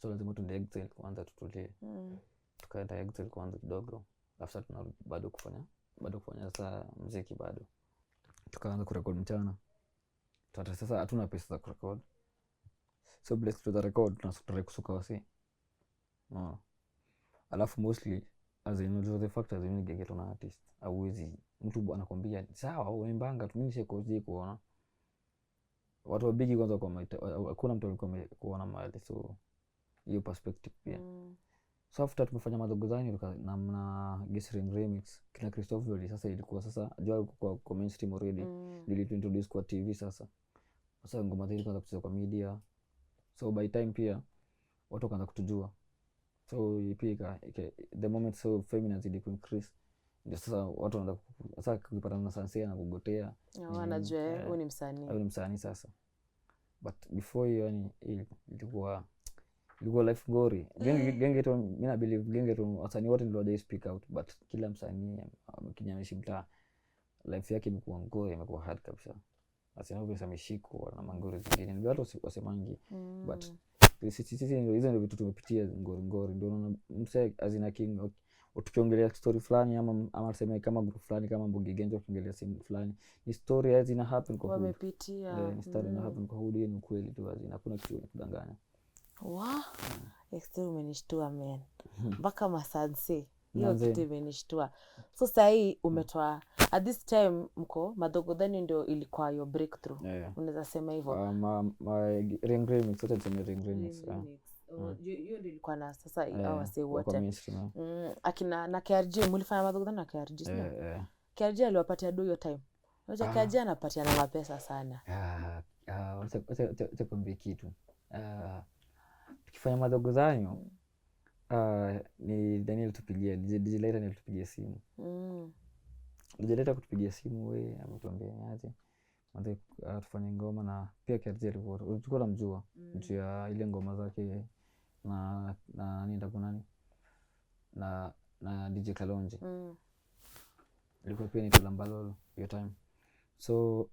Speaker 1: So lazima tuende Exray kwanza tutulie. Tukaenda Exray kwanza kidogo. Alafu tunarudi bado kufanya sasa muziki bado. Tukaanza kurekodi mchana. Sasa hatuna pesa za kurekod. So blessed to the record tunasukutare kusuka wasi. Alafu mostly as in the fact as in gengeton artist. Hauwezi mtu anakwambia sawa umembanga tu mimi sikoje kuona. Watu wa bigi kwanza kwa hakuna mtu alikuwa kuona mahali, so hiyo perspective pia. So after tumefanya madogozani na Gisring remix kina Christopher sasa ilikuwa sasa ajua kwa mainstream already nili introduce kwa TV sasa ngoma zetu kwanza kucheza kwa media, so by time pia watu wakaanza kutujua, so pia the moment so feminine zili increase ndio sasa watu wanaanza sasa kupata na Sansia na kugotea
Speaker 2: wanajua wewe ni msanii
Speaker 1: sasa. But before hiyo yani ilikuwa life ngori. Gengeton mimi na believe gengeton wasanii wote ndio wajai speak out, but kila msanii kinyamishi mtaa life yake imekuwa ngori, imekuwa hard kabisa. Asina vile sameshiko na mangori zingine ndio watu wasemangi but sisi ndio hizo ndio vitu tumepitia ngori ndio unaona msee azina king. Tukiongelea story fulani ama tuseme kama group fulani kama Mbugi Genjo tukiongelea scene fulani ni story hazina happen kwa huyu
Speaker 2: wamepitia
Speaker 1: ni story na happen kwa huyu ni kweli tu, hazina hakuna kitu kudanganya.
Speaker 2: Exray umenishtua man mpaka masanse hiyo kitu imenishtua. So sahi umetoa at this time mko Madogodhani ndio ilikuwa your breakthrough. Unaweza sema hivyo.
Speaker 1: Ring remix zote ni ring remix.
Speaker 2: Hiyo ndio ilikuwa na sasa awase wote. Akina na KRG mlifanya Madogodhani na KRG sio? KRG aliwapatia do your time. Wacha KRG anapatia na mapesa sana.
Speaker 1: Wacha kwambie kitu. Tukifanya Madogodhani ni Daniel tupigia, Dijileta nilitupigia simu. Dijileta kutupigia simu wewe ametuambia aje. Mwanzo tufanye ngoma na pia KRG alikuwa. Tulikuwa tunamjua juu ya ile ngoma zake na nani ndakunani na DJ Kalonji. Ilikuwa pia ni Tulambalolo hiyo time. So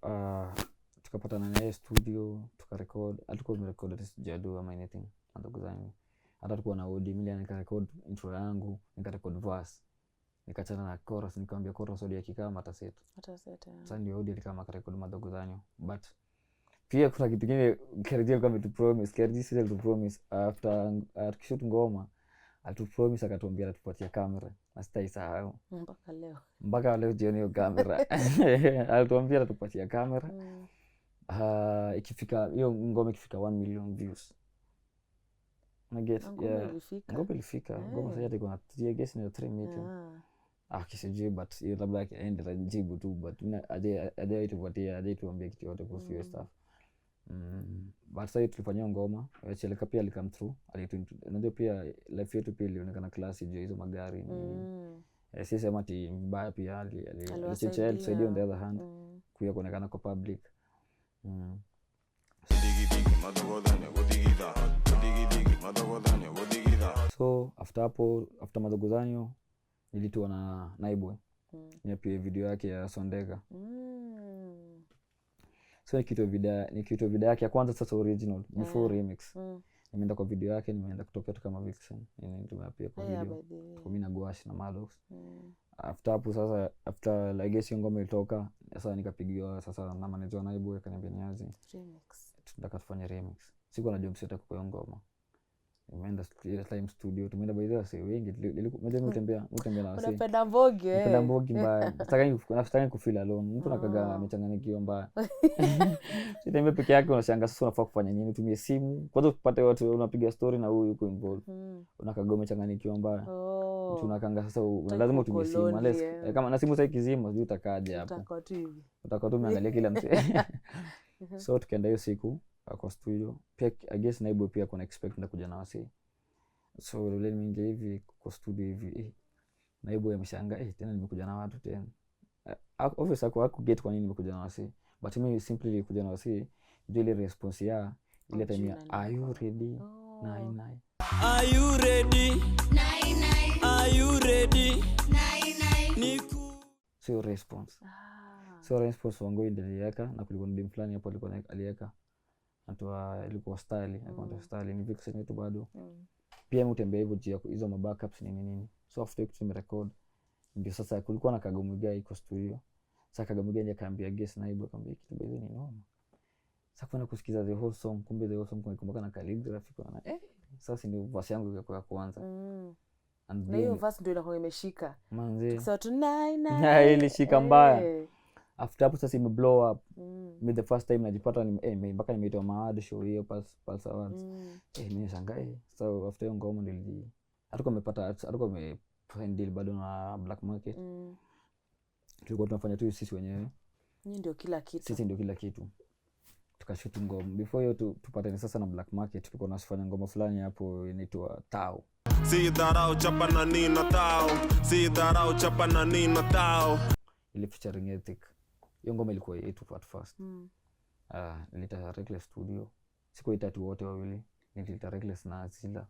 Speaker 1: tukapatana naye studio tukarecord. Alikuwa amerecord hata sijadu ama anything Madogodhani. Hata tulikuwa na audio mimi nikarecord intro yangu, nikarecord verse. Nikachana na chorus, nikamwambia chorus audio kikama ataset. Sasa ndio audio kama karecord Madogodhani. But pia kuna kitu kingine KRG kama tu promise, KRG sasa tu promise after tukishoot ngoma atu promise akatuambia atupatie kamera. Na sitaisahau mpaka leo jioni hiyo kamera. Alituambia atupatie kamera. Ikifika hiyo ngoma ikifika 1 million views. Na get ngoma ilifika. Ngoma sasa iko na I guess ni 3 million. Kisijui but hiyo labda aende jibu tu but aje itupatie aje tuambie kitu yote kuhusu hiyo stuff. But sasa tulifanya ngoma, Cheleka pia alikam through. Unajua pia life yetu pia ilionekana class juu hizo magari. Sisi sema ati mbaya pia alisaidia on the other hand kuya kuonekana kwa public. So after Madogodhani nilitoa na Naibwe. Pia video yake ya Sondeka. So nikiitoa video yake ya kwanza sasa original before remix. Nimeenda kwa video yake, nimeenda kutoka tu kama vixen. Nimetumia pia kwa video. Kwa mimi na Gwash na Maddox. After I guess ngoma ilitoka, sasa nikapigiwa sasa na manager Naibwe akaniambia niaje.
Speaker 2: Remix.
Speaker 1: Tunataka tufanye remix. Sikuwa najua mseta kwa ngoma. Nimeenda studio, tumeenda by the way wengi. Mmoja mtembea na wasi.
Speaker 2: Unapenda mbogi wewe.
Speaker 1: Unapenda mbogi mbaya. Nataka kufeel alone. Mtu anakaga amechanganyikiwa mbaya. Sitembea peke yake unashangaa sasa unafaa kufanya nini? Tumie simu. Kwanza upate watu unapiga story na huyu yuko involved. Unakaga umechanganyikiwa mbaya. Mtu unakanga sasa lazima utumie simu. Kama na simu sasa ikizima sijui utakaje hapo.
Speaker 2: Utakaa tu hivi.
Speaker 1: Utakaa tu umeangalia kila mtu. So tukaenda hiyo siku kwa studio. Pia I guess Naibwe pia kuna expect ndakuja na wasi. So leo nimeingia hivi kwa studio hivi. Naibwe ameshangaa tena nimekuja na watu tena. Obviously haku get kwa nini nimekuja na wasi. But mimi simply nilikuja na wasi ile response ya ile time ya are you ready? Nine.
Speaker 4: Are you ready? Nine. Are you ready? Nine.
Speaker 1: So response. So response wangu indelieka na kulikuwa ndim fulani hapo alikuwa alieka. Anatoa ilikuwa style, akaunta style ni vixen yetu bado. Pia mtembea hivyo jia hizo mabackups nini. So after tumerecord ndio sasa kulikuwa na Kagomwiga iko studio. Sasa Kagomwiga akaambia guest Naibwe akamwambia kitu bezi ni noma. Sasa kuna kusikiza the whole song, kumbe the whole song kumbuka na calligraphy kwa na sasa ndio verse yangu ya kwanza.
Speaker 2: Na hiyo verse ndio inakuwa imeshika.
Speaker 1: Manze.
Speaker 2: So tonight
Speaker 1: ilishika mbaya. After hapo sasa ime blow up. Me the first time najipata mpaka nimeitoa maad show hiyo Pulse Awards. Mimi shangaa so after hiyo ngoma niliji hatuko find deal bado na Black Market. Tulikuwa tunafanya tu sisi wenyewe.
Speaker 2: Nyinyi ndio kila kitu.
Speaker 1: Sisi ndio kila kitu. Tukashoot ngoma. Before hiyo tupatane sasa na Black Market tulikuwa tunafanya ngoma fulani hapo inaitwa Tao.
Speaker 3: Si dharau chapa na nina tao. Si dharau chapa na nina tao.
Speaker 1: Ile featuring Ethic. Hiyo ngoma ilikuwa yetu at first. Nilita Reckless studio. Sikuita tu wote wawili. Nilita Reckless na Azila.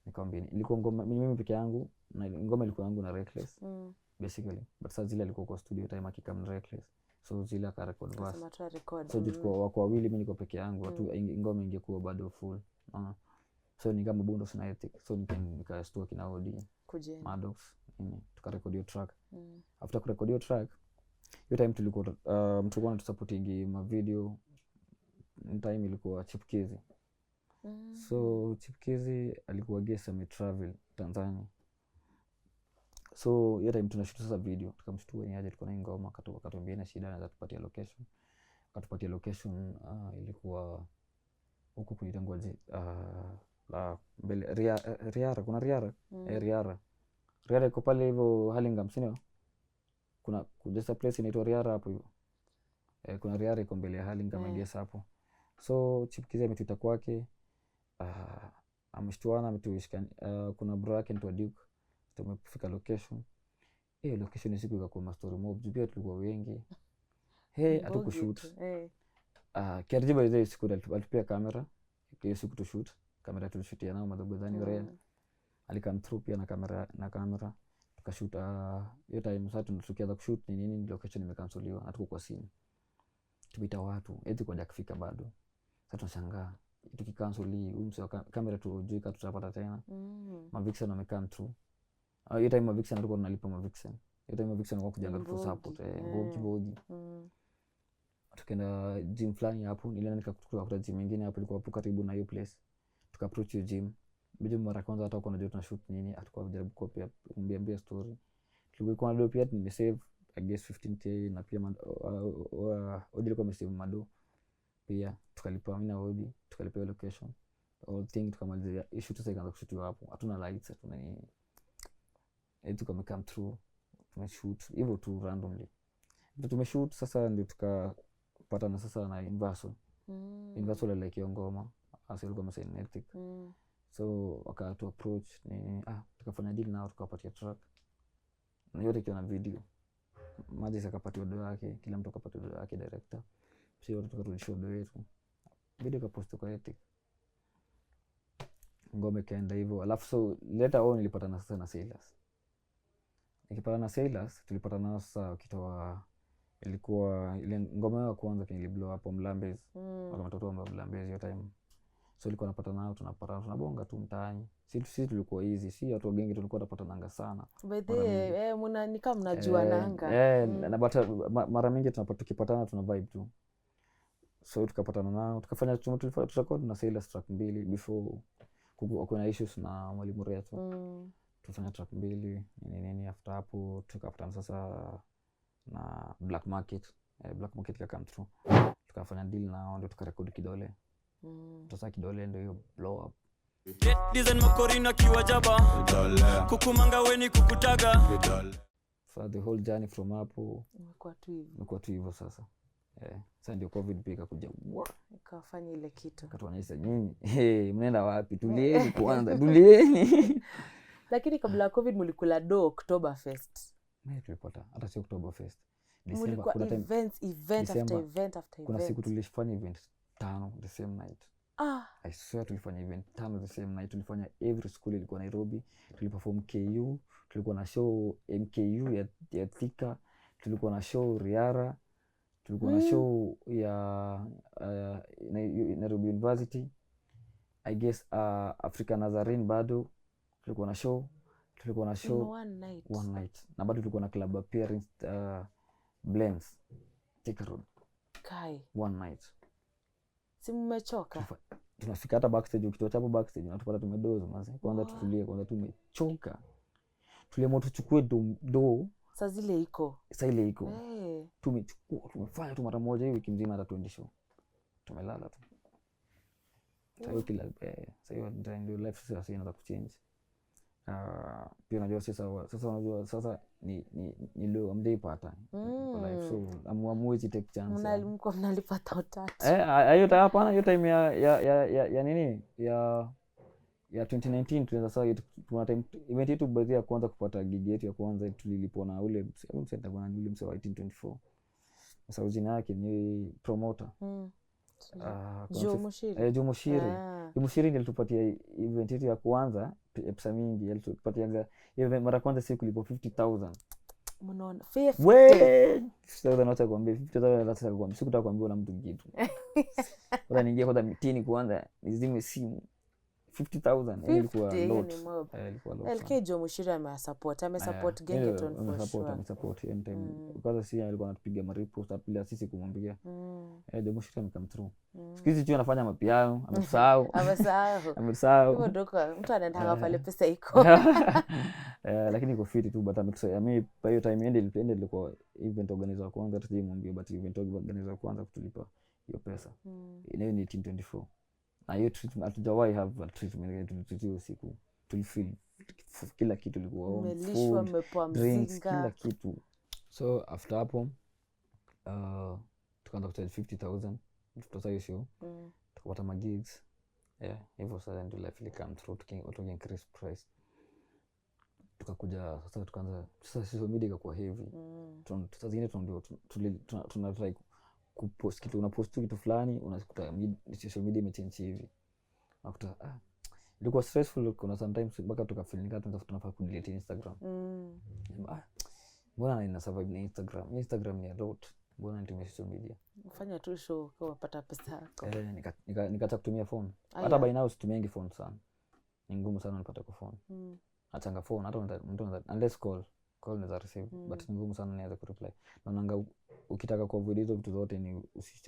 Speaker 1: Nikamwambia ilikuwa ngoma mimi peke yangu na ngoma ilikuwa yangu na Reckless. Basically. But sasa Zila alikuwa kwa studio time akikam Reckless. So Zila ka record verse. So tulikuwa wako wawili mimi niko peke yangu. Ngoma ingekuwa bado full. So ni kama Bundo na Ethic. So nikastua kina Odi. Maddox. Tukarekodi hiyo track. After kurekodi hiyo track hiyo time tulikuwa tunasupporting ma video time ilikuwa Chipkizi. So Chipkizi alikuwa guest ame travel Tanzania. So hiyo time tunashoot sasa video, tukamshtua ni aje tuko na ngoma, akatuambia na shida, anaweza tupatia location. Akatupatia location, ilikuwa huko kuitangwaje, la mbele Riara, kuna Riara. Riara iko pale hivyo Hurlingham, sio? Kuna just place inaitwa Riara hapo hivyo. Kuna Riara iko mbele ya Hurlingham, ingiesa hapo. So Chipkizi ametuita kwake, ameshtuana, ametuishika, kuna bro yake anaitwa Duke. Tumefika location. Location siku ikakuwa story mob. Jupia tulikuwa wengi. Hatukushoot. Kiarjiba ile siku alitupia kamera. Hiyo siku tu shoot. Kamera tulishutia nao madogozani red. Alikam through pia na kamera. Tukashoot hiyo time sasa tukianza kushoot nini location imekansoliwa. Hatuko kwa scene. Tupita watu. Eti kwa kufika bado. Sasa tunashangaa. Tukikansoli huyu msio kamera tujui kama tutapata tena. Mavixen wamekam through. Hiyo time Mavixen alikuwa analipa Mavixen. Hiyo time Mavixen alikuwa kujenga for support, bogi. Tukaenda gym fulani hapo, nilienda nikakuta gym nyingine hapo, ilikuwa hapo karibu na hiyo place. Tukaapproach hiyo gym. Bado mara kwanza hata kuna joto na shoot nini, atakuwa jaribu copy kumbiambia story. Tulikuwa na do pia nimesave I guess 15k na pia Odi alikuwa amesave mado. Pia tukalipa mimi na Odi, tukalipa location. All thing tukamalizia issue sasa ikaanza kushoot hapo. Hatuna lights, hatuna nini. Come through, tumeshoot hivyo tu randomly. Ndio tumeshoot sasa, ndio tukapatana sasa na Invaso. Invaso like hiyo ngoma asilikuwa magnetic. So wakatu approach ni tukafanya deal nao, tukapatia track na yote ikiwa na video. Maji akapatia audio yake, kila mtu akapatia audio yake, director sio wote tukarudisha audio yetu, video kapost kwa Ethic, ngoma kaenda hivyo. Alafu so later on nilipatana sasa na Sailors. Nikipata na Sailors tulipatana sasa ukitoa, ilikuwa ile ngoma ya kwanza kile blow up Mlambezi. Wale watoto wa Mlambezi hiyo time. So ilikuwa napata nao, tunabonga tu mtaani. Sisi tulikuwa easy, si watu wengi tulikuwa tunapata nanga sana.
Speaker 2: By the way, ni kama mnajua nanga.
Speaker 1: Na mara mingi tukipatana tuna vibe tu. So tukapatana nao, tukafanya tutarecord na Sailors track 2 before kuna issues na mwalimu wetu. Tufanya track 2 nini after hapo tukapatana sasa na Black Market. Black Market ka come through, tukafanya deal nao, ndio tukarekodi Kidole. Sasa Kidole ndio hiyo blow up.
Speaker 4: Design makorina kiwajaba kukumanga weni kukutaga.
Speaker 1: So the whole journey from hapo
Speaker 2: imekuwa
Speaker 1: tu hivyo sasa. Sasa ndio COVID pika kuja
Speaker 2: ikafanya ile kitu.
Speaker 1: Katuonyesha nyinyi mnaenda wapi? Tulieni kwanza, tulieni.
Speaker 2: Lakini kabla ya COVID mlikula do Oktoberfest.
Speaker 1: Tulipata hata si Oktoberfest.
Speaker 2: December kuna event after event.
Speaker 1: Kuna siku tulifanya event 5 the same night. I swear tulifanya event 5 the same night. Tulifanya every school ilikuwa Nairobi. Tuliperform KU, tulikuwa na show MKU ya Thika, tulikuwa na show Riara, tulikuwa na show ya Nairobi University. I guess Africa Nazarene bado tulikuwa na show one night. Na bado tulikuwa na club appearance Blends Thika Road one night.
Speaker 2: Si mmechoka?
Speaker 1: Tunafika hata backstage, ukitoka hapo backstage unatupata tumedoza mwanzo. Kwanza tutulie, kwanza tumechoka. Tuliamua tuchukue do
Speaker 2: sasa ile iko.
Speaker 1: Tumechukua, tumefanya tu mara moja hiyo wiki mzima, hata 20 show. Tumelala tu. Sasa hiyo ndio life sasa inaanza kuchange. Pia unajua sasa unajua sasa ni leo amdeipata kwa life, so amwezi take chance.
Speaker 2: Mnalipata utatu.
Speaker 1: Hiyo hapana, hiyo time ya nini ya 2019 tunaanza sasa, tuna time event yetu baadhi ya kwanza kupata gig yetu ya kwanza tulilipona ule msenta bwana yule mse wa 1824. Sasa jina yake ni promoter. Jo Mushiri ndio alitupatia event yetu ya kwanza, pesa mingi alitupatia mara kwanza siku lipo 50,000.
Speaker 2: Mnaona 50.
Speaker 1: Wewe sasa naanza kuambia 50,000 sasa kuambia sikutaka kuambia na mtu kitu. Kwanza niingia kwanza mitini kwanza nizime simu 50,000 ilikuwa lot.
Speaker 2: Ilikuwa lot. LK Jo Mushiri amesupport Gengeton for sure.
Speaker 1: Amesupport anytime. Kwanza si alikuwa anatupiga maripost apila sisi kumwambia. Jo Mushiri amekam through. Sikizi tu anafanya mapiano, amesahau.
Speaker 2: Hiyo doka mtu anaenda pale pesa iko.
Speaker 1: Lakini iko fit tu but mimi by hiyo time ilikuwa event organizer kwanza tulimwambia but event organizer kwanza kutulipa hiyo pesa. Ile ni 1824. Na hiyo treatment hatujawahi have a treatment tulititiwa siku. Tulifeel kila kitu ilikuwa
Speaker 2: umelishwa, mmepoa mzinga,
Speaker 1: kila kitu. So after hapo tukaanza kucharge 50,000 tutosa hiyo show. Tukapata ma gigs. Hivyo sasa ndio life come through to increase price. Tukakuja sasa tukaanza sasa social media ikakuwa heavy. Sasa zingine tuna try kupost kitu, unapost kitu fulani unakuta social media imechange hivi. Unakuta ilikuwa stressful, kuna sometimes mpaka tukafeel kama tunafaa kudelete Instagram. Mbona nina survive na Instagram? Instagram ni a lot. Mbona nitumie social media?
Speaker 2: Fanya tu show kwa upata pesa yako.
Speaker 1: Nikaacha kutumia phone. Hata by now situmiangi phone sana. Ni ngumu sana nipate kwa phone. Achanga phone hata mtu unless call naweza receive but ni ngumu sana niweze kureply. Naonanga ukitaka ku avoid hizo vitu zote ni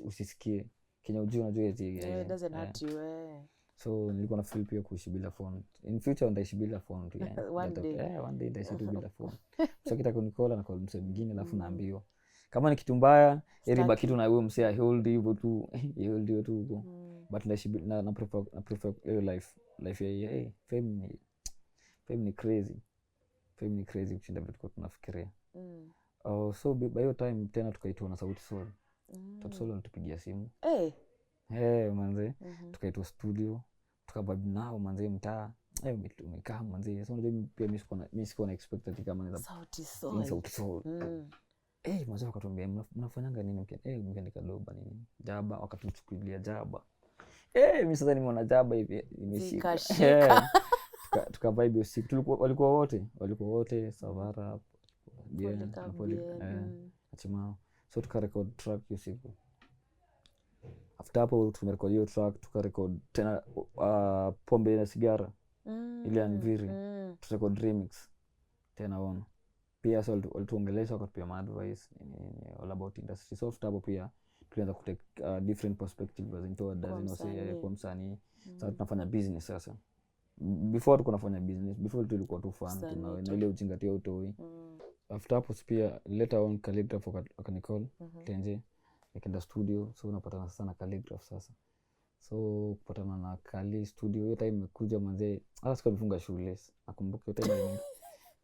Speaker 1: usisikie Kenya ujui unajua eti
Speaker 2: it doesn't hurt you
Speaker 1: so nilikuwa na feel pia kuishi bila phone. In future ndaishi bila phone tu
Speaker 2: one day
Speaker 1: ndaishi tu bila phone. So kitaka kunikola na call mse mwingine alafu naambiwa kama ni kitu mbaya eri baki tu na wewe mse hold hivyo tu huko. But ndaishi na prefer hiyo life ya fame ni crazy. Fame ni crazy kushinda vitu kwa tunafikiria. So by your time tena tukaitwa na Sauti Sol. Sauti Sol anatupigia simu. Manze. Tukaitwa studio. Tukababi nao manze mtaa. Umekaa manze. So unajua pia mimi sikuwa na expect ati kama ni Sauti Sol. Manze wakatuambia mnafanyanga nini mkiandika doba nini? Jaba wakatuchukulia jaba. Mimi sasa nimeona jaba hivi imeshika. Tukavibe usiku. Walikuwa wote Savara Achimao. So tukarecord track usiku. After hapo tumerecord hiyo track, tukarecord tena Pombe na Sigara ile Anviri. Tukarecord remix tena on. Pia so walituongelesha wakatupia advice all about industry. So after hapo pia tulianza kutake different perspective as into kwa msanii. Sasa tunafanya business sasa. Before tulikuwa tunafanya business, before tulikuwa tu fun na ile uzingatia utoi. After hapo pia later on Calligraph akanicall Tenje nikaenda studio. So unapatana sasa na Calligraph sasa. So kupatana na Kali studio hiyo time imekuja manze hata sikuwa nifunga shoelace. Nakumbuka hiyo time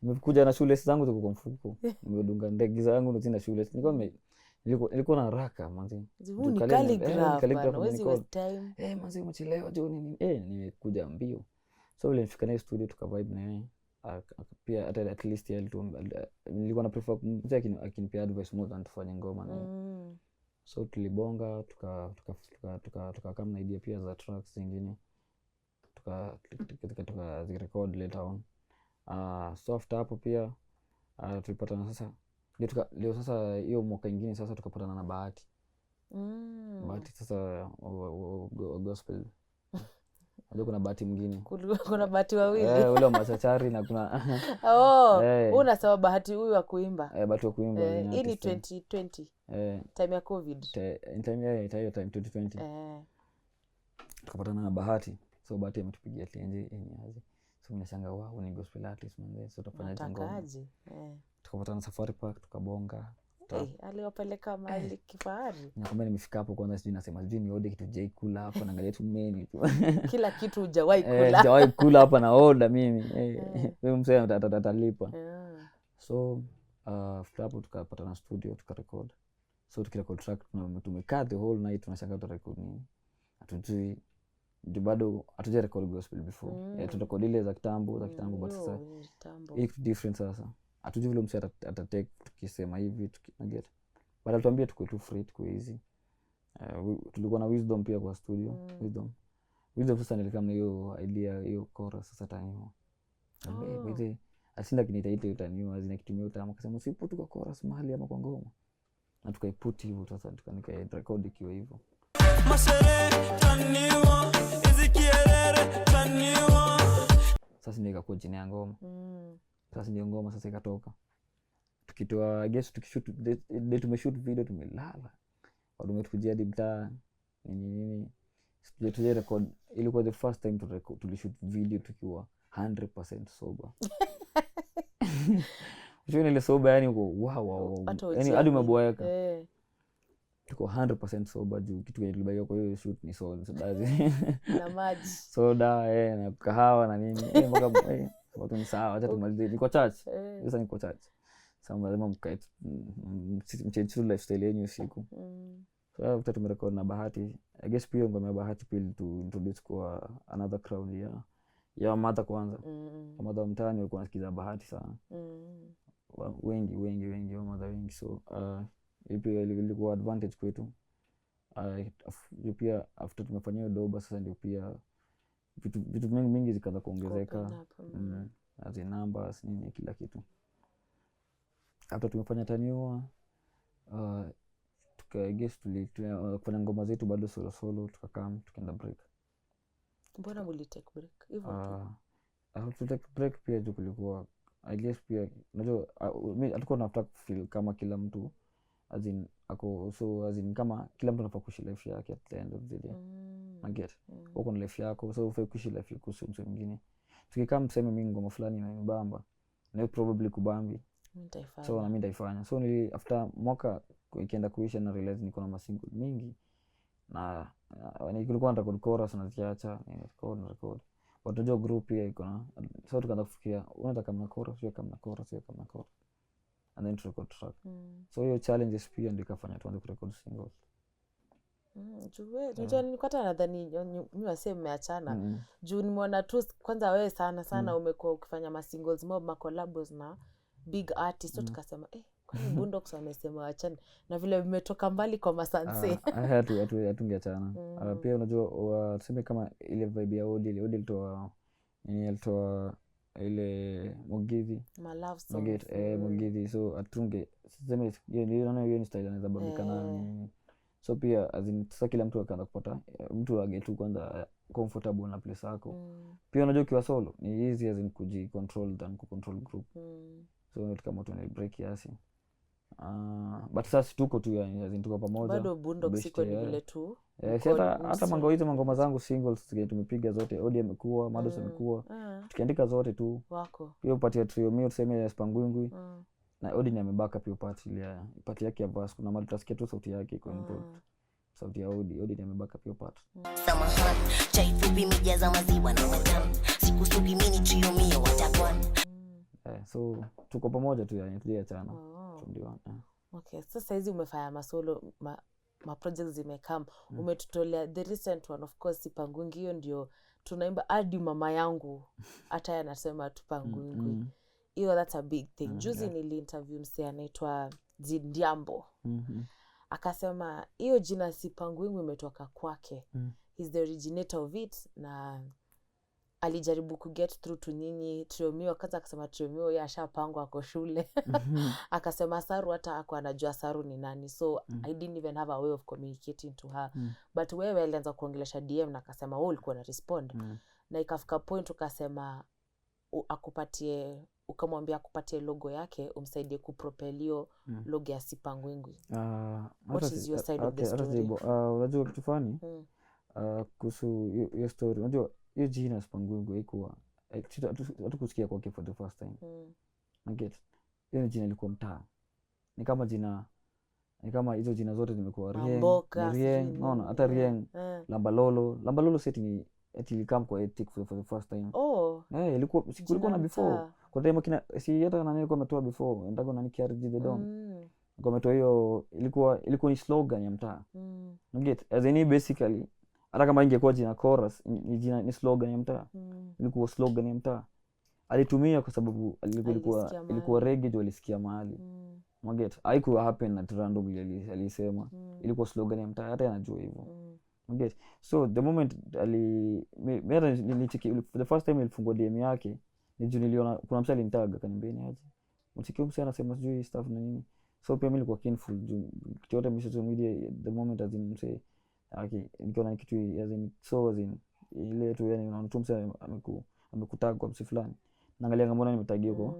Speaker 1: nimekuja na shoelace zangu ziko kwa mfuko. Nimedunga ndege zangu na shoelace. Nilikuwa na haraka manze.
Speaker 2: Ni Calligraph always waste time.
Speaker 1: Manze umechelewa jo nini? Nimekuja mbio. So ile nifika na studio tukavibe na yeye. Pia at least nilikuwa na prefer mzee akinipea advice more than tufanye ngoma na so tulibonga tuka kama na idea pia za tracks zingine tuka zirecord later on. So after hapo pia tulipatana sasa leo sasa hiyo mwaka mwingine sasa tukapatana na Bahati. Bahati sasa gospel. Ndio kuna Bahati mwingine.
Speaker 2: Kuna Bahati wawili.
Speaker 1: Ule machachari na kuna
Speaker 2: unasema Bahati huyu wa kuimba.
Speaker 1: Bahati wa kuimba.
Speaker 2: Hii ni 2020. Time ya COVID.
Speaker 1: Time 2020. Tukapatana na Bahati. So Bahati ametupigia Tenje aje. So mnashanga wao ni gospel artist manze. So tutafanya tango. Tukapatana Safari Park tukabonga.
Speaker 2: Aliwapeleka mahali kifahari.
Speaker 1: Nakwambia nimefika hapo kwanza sijui nasema sijui ni order kitu J kula hapa naangalia tu menu tu.
Speaker 2: Kila kitu hujawahi kula.
Speaker 1: Hujawahi kula hapa na order mimi. Wewe msee atalipa. So after hapo tukapata studio tukarecord. So tukirecord track tumekaa the whole night tunashangaa turecord nini. Hatujui bado hatuja record gospel before. Tunarecord ile za kitambo but sasa it's different sasa. Hatujui vile msee atatake tukisema hivi tukiget. Baada tuambie tuko tu free tuko easy. Tulikuwa na Wisdom pia kwa studio. Wisdom sasa nilikam hiyo idea hiyo chorus sasa taniwa. Bebe asinda kinitaita utaniwa zinakitumia utamu akasema usipo tu kwa chorus mahali ama kwa ngoma. Na tukaiput hivyo sasa tukanika record ikiwa hivyo. Mashere taniwa izikielere taniwa jina ya ngoma. Sasa ndio ngoma sasa ikatoka. Tukitoa I guess tukishoot tumeshoot video tumelala. Watu wametujia hadi mtaa nini. Tuje record, ilikuwa the first time tulishoot video tukiwa 100% sober. Unajua ile sober yani uko wow. Yani hadi umeboeka. Tuko 100% sober juu kitu kile tulibaiwa kwa hiyo shoot ni soda
Speaker 2: na maji.
Speaker 1: Soda na kahawa na nini. Mpaka watu ni sawa, acha tumalize. Niko church. Sasa niko church. Sasa lazima mkae mchange lifestyle yenu usiku. So after tumerecord na Bahati, I guess pia ngoma ya Bahati pili to introduce kwa another crowd ya Mata kwanza. Mata mtaani walikuwa wanasikiza Bahati sana. Wengi wa Mata wengi. So pia ilikuwa advantage kwetu. Pia after tumefanya doba sasa ndio pia vitu mingi zikaanza kuongezeka. As in numbers nini kila kitu. After tumefanya taniwa I guess tulifanya ngoma zetu bado solo tukaenda break.
Speaker 2: Mbona muli take break hivyo tu?
Speaker 1: To take break pia juu kulikuwa I guess pia unajua mimi alikuwa nataka feel kama kila mtu as in ako so as in kama kila mtu anafaa kuishi life yake at the end of the day. I get uko na life yako so ufai kuishi life yako sio mtu mwingine. Tukikaa mseme mimi ngoma fulani na nibamba na probably kubambi
Speaker 2: nitaifanya.
Speaker 1: So na mimi nitaifanya. So after mwaka ikienda kuisha na realize niko na masingle mingi na nilikuwa nataka chorus na ziacha record. Watu group pia iko na so tukaanza kufikiria unataka kama chorus sio kama chorus and then record track. So hiyo challenges pia ndio ikafanya tuanze kurecord singles.
Speaker 2: Unajua nilikuwa hata nadhani mimi waseme mmeachana. Juu nimeona tu kwanza wewe sana umekuwa ukifanya ma singles mob ma collabs na big artists. So tukasema kwani Bundox wamesema waachane na vile vimetoka mbali kwa masanse.
Speaker 1: Hatungeachana. Pia unajua tuseme kama ile vibe ya Odi ilitoa alitoa ile Mugithi
Speaker 2: my love songs.
Speaker 1: Mugithi so atunge sema hiyo ni style anaweza babika nayo. So pia as in sasa kila mtu akaanza kupata mtu agetu kwanza comfortable na place yako. Pia unajua kiwa solo ni easy as in kujicontrol than kucontrol group. So ndio kama tu ni break kiasi. But sasa tuko tu yani as in tuko pamoja.
Speaker 2: Bado Bundox siko ni vile tu.
Speaker 1: Hata ngoma zangu singles tumepiga zote. Odi amekuwa, Mados amekuwa. Tukiandika zote tu.
Speaker 2: Wako.
Speaker 1: Pia upate trio mio tuseme Sipangwingwi. Na Odi amebaka pia part yake ya verse. Kuna mali tutasikia tu sauti yake iko involved. Sauti ya Odi amebaka pia part.
Speaker 5: Samahani, chai fupi mijaza maziwa na matamu. Sikusugi mini trio mio watakwan.
Speaker 1: So tuko pamoja tu yani tuliachana. Ndio.
Speaker 2: Okay, sasa hizi umefanya masolo ma projects zimekam. Umetutolea the recent one of course Sipangwingwi, hiyo ndio tunaimba hadi mama yangu hata anasema Tupangwingwi. Hiyo that's a big thing. Juzi nili interview msee anaitwa Zindiambo. Akasema hiyo jina Sipangwingwi imetoka kwake. He's the originator of it na alijaribu ku get through to nyinyi Triomio. Kwanza akasema Triomio yeye ashapangwa kwa shule. Akasema Saru hata hakuwa anajua Saru ni nani. So I didn't even have a way of communicating to her. But wewe alianza kuongelesha DM na akasema wewe ulikuwa na respond. Na ikafika point ukasema ukamwambia akupatie logo yake umsaidie kupropelio logo ya Sipangwingwi. What is your side of the story?
Speaker 1: Unajua kitu fani kuhusu hiyo story. Unajua hiyo jina Sipangwingwi ilikuwa hatukusikia kwake for the first time. Get hiyo jina ilikuwa mtaa. Ni kama hizo jina zote zimekuwa Rieng. Unaona hata Rieng, Lambalolo set ni ilikam kwa ethic for the first time. Ilikuwa na before. Kwa time kina si hata nani alikuwa ametoa before. Ndako nani KRG the Don. Kwa ametoa hiyo ilikuwa ni slogan ya mtaa. Get as any basically hata kama ingekuwa jina chorus ni slogan ya mtaa. Ilikuwa slogan ya mtaa. Alitumia kwa sababu ilikuwa reggae jo alisikia mahali. Get haikuwa happen at randomly alisema. Ilikuwa slogan ya mtaa hata anajua hivyo. Get so the moment the first time ilifungua DM yake niliona kuna msali nitaga kanibeni aje msikio msana anasema sijui stuff na nini. So pia mimi nilikuwa careful yote social media the moment as in say nikiona kitu as in so as in ile tu yani unaona tu msana amekutag kwa msi fulani naangalia mbona nimetagia huko.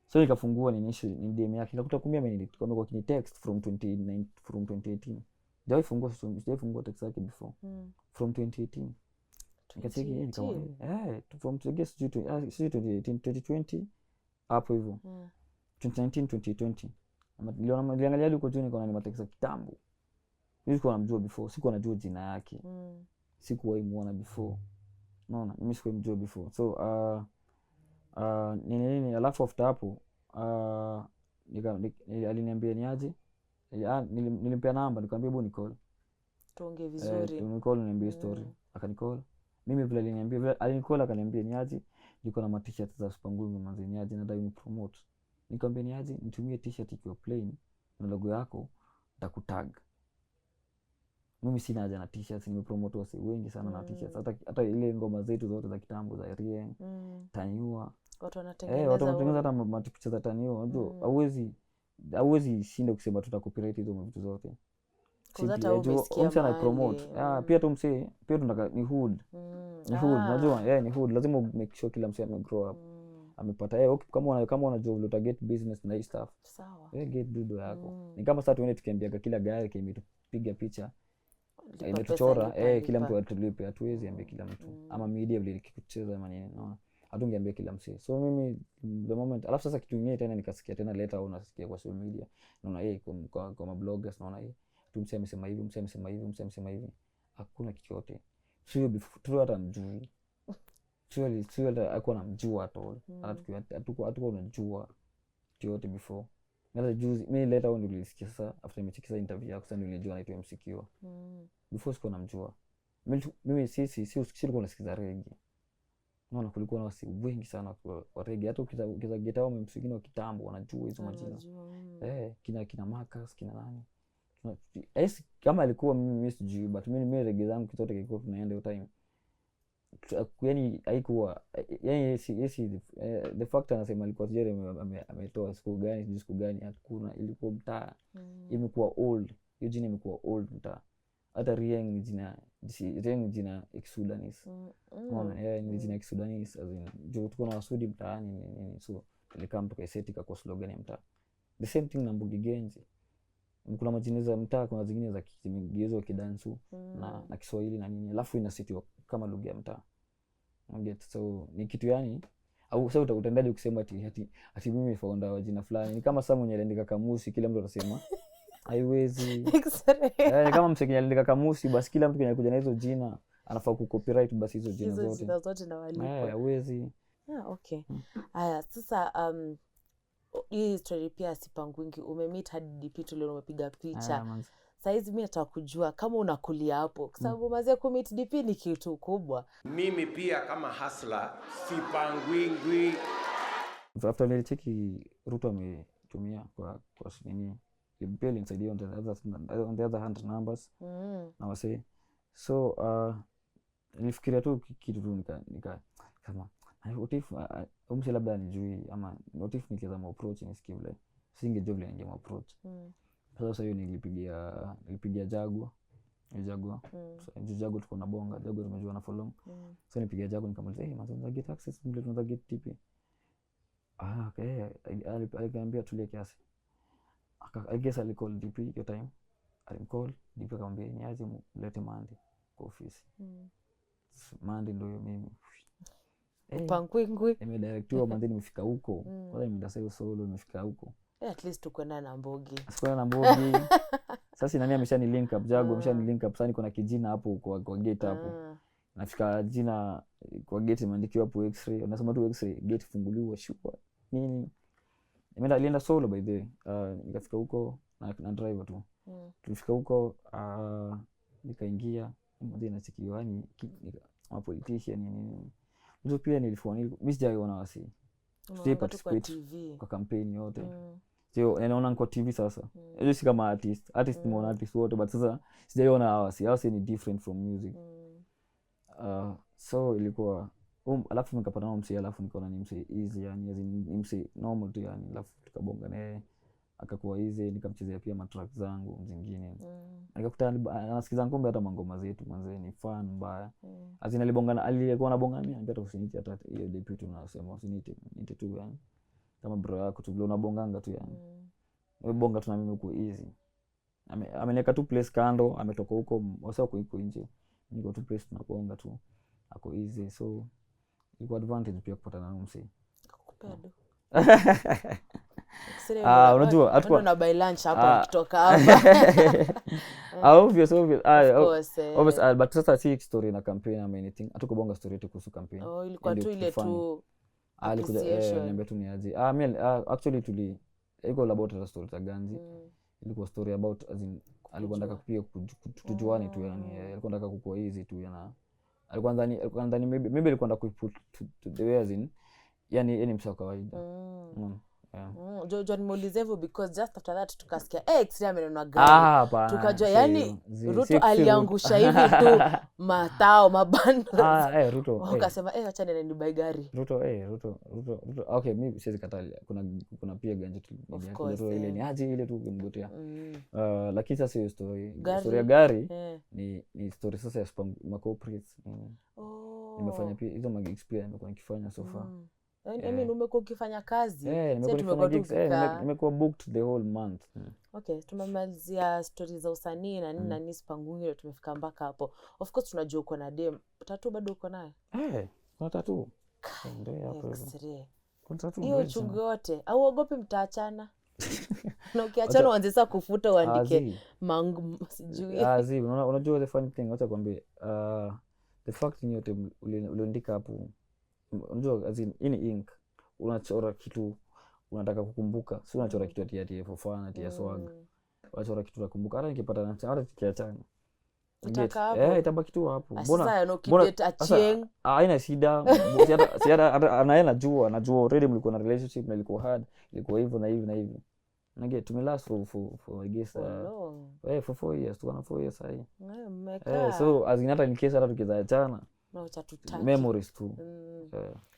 Speaker 1: So nikafungua ni DM yake nikakuta kumbe amenitumia kwa kini text from 2018. Sijai fungua text yake before. From 2018. Nikacheki nikaona from 2018 hapo hivyo. 2019 2020. Niliangalia huko juu nikaona ni matext kitambo. Sikuwa namjua before, sikuwa najua jina yake. Sikuwahi muona before. Unaona, mimi sikuwahi mjua before. So nini alafu after hapo aliniambia ni aje. Nilimpea namba nikamwambia hebu nicall.
Speaker 2: Tuongee vizuri.
Speaker 1: Nicall niambie story. Akanicall. Mimi vile alinicall akaniambia ni aje. Niko na t-shirt za Sipangwingwi manzi ni aje nadai ni promote. Nikamwambia ni aje nitumie t-shirt ikiwa plain na logo yako nitakutag. Mimi sina haja na t-shirts, nimepromote wase wengi sana na t-shirts. Hata ile ngoma zetu zote za kitambo za Rieng, Taniua.
Speaker 2: Watu wanatengeneza.
Speaker 1: Watu wanatengeneza hata mapicha za Taniua. Unajua hauwezi shinda kusema tutakopyright hizo vitu zote.
Speaker 2: Hata umesikia
Speaker 1: msana promote. Pia tu msee, pia tunataka ni hood. Ni hood, unajua? Ni hood. Lazima make sure kila msee ame grow up. Amepata okay kama unajua vile uta-get business na hii stuff.
Speaker 2: Sawa.
Speaker 1: Get budo yako. Ni kama sasa tuende tukiambiaga kila gari kimetupiga picha. Imetuchora kila mtu atulipe, hatuwezi ambia kila mtu ama media vile ikikucheza maneno naona hatungeambia kila msee. So mimi the moment alafu sasa kitu kingine tena nikasikia tena later au nasikia kwa social media naona kwa mabloggers naona tu msee amesema hivi, msee amesema hivi, msee amesema hivi, hakuna kichote. Sio before hata mjui. Sio hata alikuwa anamjua at all. Hatukuwa unajua yote before. Ngala juzi mimi later on nilisikia sasa after nimechekisa interview yako sasa nilijua anaitwa MCQ. Before sikuwa namjua. Mimi sikuwa nasikiza reggae. Naona kulikuwa na wasi wengi sana wa reggae. Hata ukiza get hao msikini wa kitambo wanajua hizo majina. Kina Marcus, kina nani. Kama alikuwa mimi sijui but mimi reggae zangu kitote kilikuwa tunaenda hiyo time. Yani haikuwa yani the fact anasema alikuwa sijui ametoa siku gani hakuna, ilikuwa mtaa imekuwa old, hiyo jina imekuwa old mtaa. Hata Rieng jina Exudanis unaona ni jina Exudanis as in jo tuko na wasudi mtaani nini. So nilikam tukaisetika kwa slogan ya mtaa. The same thing na Mbugi Genji. Kuna majina za mtaa, kuna zingine za kigezo kidansu na Kiswahili na nini, alafu inasitiwa kama lugha ya mtaa. So ni kitu yani au sasa utaendaje ukisema ati mimi founder wa jina fulani. Ni kama sasa mwenye aliandika kamusi kila mtu atasema haiwezi. Kama msekenya aliandika kamusi basi kila mtu anakuja na hizo jina anafaa ku-copyright basi hizo jina zote.
Speaker 2: Hizo zote na walipo.
Speaker 1: Haiwezi.
Speaker 2: Okay. Haya sasa hii story pia Sipangwingwi umemeet hadi DP tu leo umepiga picha. Saizi mimi nataka kujua kama unakulia hapo kwa sababu mazee kumeet DP ni kitu kubwa.
Speaker 6: Mimi pia kama hustler Sipangwingwi.
Speaker 1: After nilicheki Ruto ametumia kwa nini impeli inside on the other hand numbers na wase. So nilifikiria tu kitu tu nika kama what if umse labda nijui ama what if nikianza approach nisikie vile singejua vile ninge approach. Sasa hiyo nilipigia Jaguar. So Jaguar tuko na bonga, Jaguar tumejua na follow. So nilipigia Jaguar nikamwambia manzo get access vile tunaweza get TP. Okay, aliambia tulie kiasi. I guess I call DP your time. Alimcall DP akamwambia ni aje mlete Monday kwa ofisi. Monday ndio mimi.
Speaker 2: Sipangwingwi.
Speaker 1: Nimedirectiwa Monday nimefika huko. Wala nimeenda sasa solo nimefika huko.
Speaker 2: At least tukwenda na Mbogi.
Speaker 1: Sikuwa na Mbogi. Sasa nani ameshani link up Jaguar ameshani link up sasa niko na kijina hapo kwa gate hapo. Nafika jina kwa gate imeandikiwa hapo Exray. Unasema tu Exray gate funguliwa shuka. Nini? Nilienda solo by the nikafika huko na driver tu. Tulifika huko nikaingia mmoja anachikiwa yani politician nini. Ndio pia nilifanya mimi sijaona wasi. Sisi participate kwa campaign yote. Sio naona kwa TV sasa. Hiyo si kama artist ni artist wote but sasa sijaona wasi ni different from music. So ilikuwa alafu nikapata na msee alafu nikaona ni msee easy yani ni msee normal tu yani alafu tukabonga naye akakuwa easy, nikamchezea pia matrack zangu zingine. Nikakuta anasikiza ngombe hata mangoma zetu manze ni fan mbaya. Azina alibonga alikuwa anabongania hata usiniite hata hiyo debut tunasema usiniite tu yani. Kama bro yako tu vile unabonganga tu yani. Wewe bonga tu na mimi uko easy. Ameneka tu place kando, ametoka huko wasao huko nje. Niko tu place tunabonga tu. Ako easy, so iko advantage pia kupatana na msee.
Speaker 2: Kukupedo.
Speaker 1: Unajua
Speaker 2: atakuwa na buy lunch hapa kutoka hapa.
Speaker 1: Obvious. Obvious, but sasa si story na campaign ama anything. Hatukubonga story yetu kuhusu campaign.
Speaker 2: Ilikuwa tu ile tu
Speaker 1: alikuja niambia tu ni aje. Actually iko about story za Ganzi. Ilikuwa story about as in alikuwa anataka pia kujuane tu yani. Alikuwa anataka kukua easy tu yana. Alikuwa ndani maybe alikuwa anataka kuiput to the way as in yani msao kawaida.
Speaker 2: John Molizevo because just after that tukasikia Exray amenunua gari. Tukajua yani Ruto aliangusha hivi tu matao mabanda.
Speaker 1: Ruto.
Speaker 2: Wakasema acha nene ni buy gari.
Speaker 1: Ruto. Okay, mimi siwezi katalia. Kuna pia ganja tu. Ruto ile ni aje ile tu kumgotea. Lakini sasa hiyo story ya gari ni story sasa ya corporates. Nimefanya pia hizo gigs pia nimekuwa nikifanya so far.
Speaker 2: Umekuwa ukifanya kazi.
Speaker 1: Nimekuwa booked the whole month.
Speaker 2: Okay, tumemalizia stories za usanii na nini na nini Sipangwingwi tumefika mpaka hapo. Of course tunajua uko na dem. Tattoo bado uko naye?
Speaker 1: Kuna tattoo.
Speaker 2: Ndio hapo. Exray. Kuna tattoo. Hiyo chungu yote. Au uogopi mtaachana? Na ukiachana uanze sasa kufuta uandike sijui.
Speaker 1: Unajua the funny thing acha kwambie the fact ni yote uliandika hapo. Unajua as in ink unachora kitu unataka kukumbuka, si unachora kitu ati for fun ati swag. Unachora kitu unakumbuka hata nikipata na hata tukiachana itabaki tu hapo.
Speaker 2: Mbona achieng
Speaker 1: haina shida. Hata anaenda najua already mlikuwa na relationship na ilikuwa hard, ilikuwa hivyo na hivi. Nage tumelast for I guess for 4 years, tuko na 4 years sasa. So as in hata in case hata tukizaachana
Speaker 2: na utatutaki
Speaker 1: memories tu.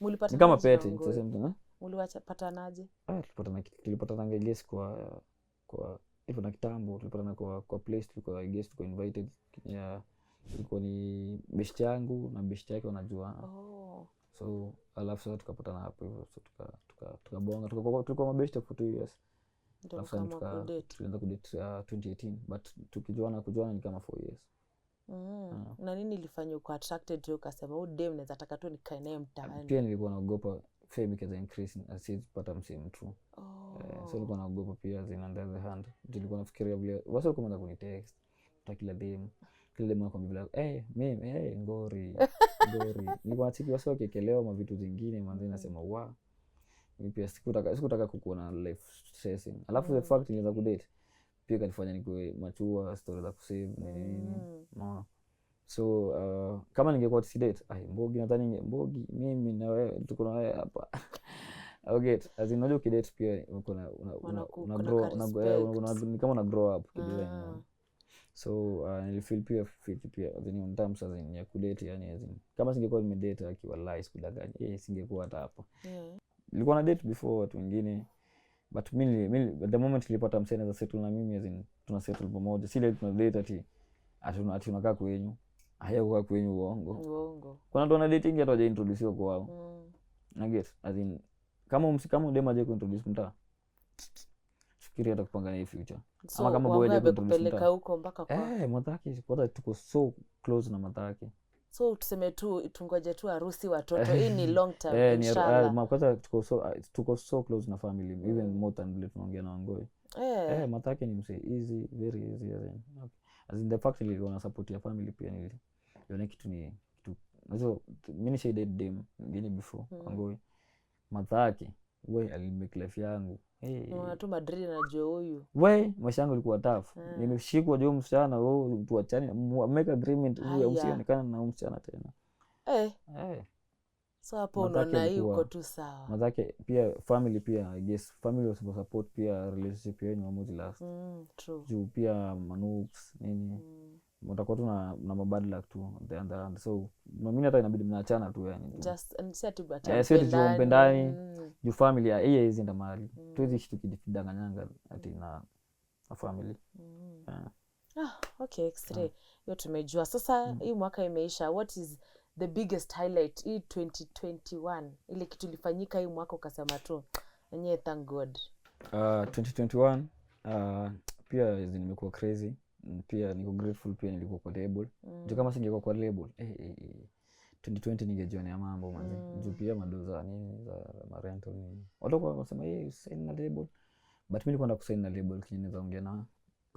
Speaker 2: Mulipata
Speaker 1: kama pete sasa mtu
Speaker 2: mulipatanaje?
Speaker 1: Tulipatana I guess kwa hivyo na kitambo tulipatana kwa place tulikuwa I guess tuko invited ya ilikuwa ni best yangu na best yake wanajua. So alafu sasa tukapatana hapo hivyo, so tukabonga tulikuwa mabest for 2 years. Alafu tukaanza kudate 2018 but kujuana ni kama 4 years.
Speaker 2: Na nini ilifanya uko attracted to ukasema huyu dem naweza taka tu nikae naye mtaani?
Speaker 1: Pia nilikuwa naogopa fame ikaza increase asipata msimu tu. So nilikuwa naogopa pia zinaenda the hand. Nilikuwa nafikiria vile wasa kama kunitext kila dem anakuambia mimi ngori. Nilikuwa nachiki wasa wakikelewa ma vitu zingine manzi nasema mimi pia sikutaka kukuona life stressing. Alafu the fact nilianza kudate pia kanifanya nikuwe mature story za kusave nini. So kama ningekuwa sidate Mbogi nadhani Mbogi mimi na wewe tuko na wewe hapa. Okay, as in unajua kidate pia uko na grow ni kama una grow up kidogo. So nilifeel pia then in terms as in ya kudate yani as in kama singekuwa nimedate akiwa lies kudanganya singekuwa hata hapa. Nilikuwa na date before watu wengine but mimi the moment nilipata msanii za settle na mimi as in tuna settle pamoja, si ile tuna date ati tunakaa kwenyu hayakuwa kwenyu uongo. Kuna ndo na dating hata haja introduce kwao. Na get as in kama dem aje kuintroduce mtaa fikiria hata kupanga na future.
Speaker 2: Ama kama boy aje kupeleka huko mpaka kwa
Speaker 1: Mataki kwa tuko so close na Mataki.
Speaker 2: So tuseme tu tungoje tu harusi watoto. Hii ni long term inshallah.
Speaker 1: Kwanza tuko so close na family even more than vile tunaongea na Wangoi. Mataki ni mse easy, very easy as in the fact that you want support your family pia niliona kitu nazo mimi shade dem ngine before Wangoi. Mataki alimake life yangu
Speaker 2: tu Madrid najua huyu
Speaker 1: maisha yangu ilikuwa tough. Nimeshikwa juu msichana tuachane make agreement huyu usionekana na msichana tena.
Speaker 2: So hapo unaona hii uko tu sawa.
Speaker 1: Matake pia family pia I guess family was support pia relationship yenu mmoja last.
Speaker 2: True.
Speaker 1: Juu pia Manux nini mtakuwa tu na mabad luck tu the other. So mimi hata inabidi mnaachana tu yani.
Speaker 2: Just and set to but
Speaker 1: sio tuompendani juu family ya yeye hizi ndo mahali tuwezi kitu kidanganyanga ati na family.
Speaker 2: Okay, Exray. Hiyo tumejua. Sasa hii mwaka imeisha. What is the biggest highlight hii 2021? Ile kitu ilifanyika hii mwaka ukasema tu yenyewe thank God.
Speaker 1: 2021 pia nimekuwa crazy. Pia niko grateful pia nilikuwa kwa label. Juu kama singekuwa kwa label 2020 ningejionea mambo manzi. Juu pia madoza nini za rental nini. Watu wanasema sign na label. But mimi nilikuwa kusign na label kinyi zaongea na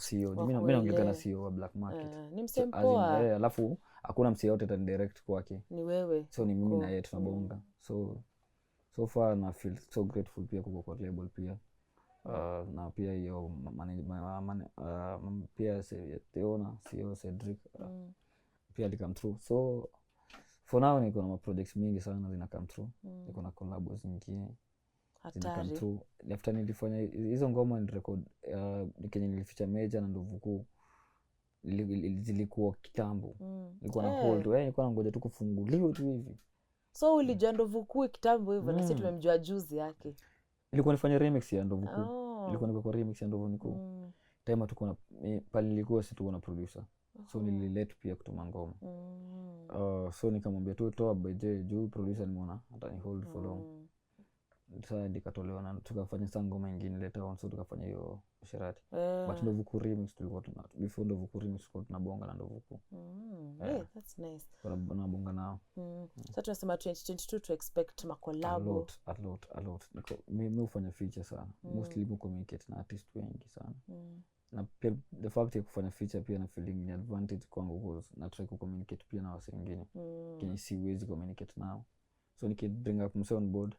Speaker 1: CEO. Mimi naongea na CEO wa Black Market.
Speaker 2: Ni msempoa.
Speaker 1: Alafu hakuna msee yote tani direct kwake.
Speaker 2: Ni wewe.
Speaker 1: So ni mimi na yeye tunabonga. So far na feel so grateful pia kwa label pia. Na pia hiyo pia Teona CEO Cedric pia come through. So for now niko na projects mingi sana zina come through. Niko na collabs nyingine zina come through. After nilifanya hizo ngoma ni record Kenya nilificha Major na Ndovu Kuu zilikuwa kitambo. Nilikuwa na hold nilikuwa nangoja tu kufunguliwa tu hivi.
Speaker 2: So ulijua Ndovu Kuu kitambo hivyo na sisi tumemjua juzi yake.
Speaker 1: Nilikuwa nifanya remix ya Ndovu Kuu. Nilikuwa niko kwa remix ya Ndovu Kuu. Time tuko na pale nilikuwa si tuko na producer. So nililet pia kutuma ngoma. So nikamwambia tu toa by juu producer nimeona hata ni hold for long. Sasa nikatolewa na tukafanya ngoma nyingine later on, so tukafanya hiyo Sherati. But Ndovu Kuu remix tulikuwa before Ndovu Kuu remix tulikuwa tunabonga na Ndovu Kuu.
Speaker 2: That's nice.
Speaker 1: Tunabonga nao.
Speaker 2: Sasa tunasema 2022 to expect makolabo.
Speaker 1: A lot. Mimi hufanya feature sana. Mostly mimi communicate na artist wengi sana. Na pia the fact ya kufanya feature pia na feeling ni advantage kwangu because na try ku communicate pia na watu wengine. Kenye siwezi communicate nao. So bring up mse on board.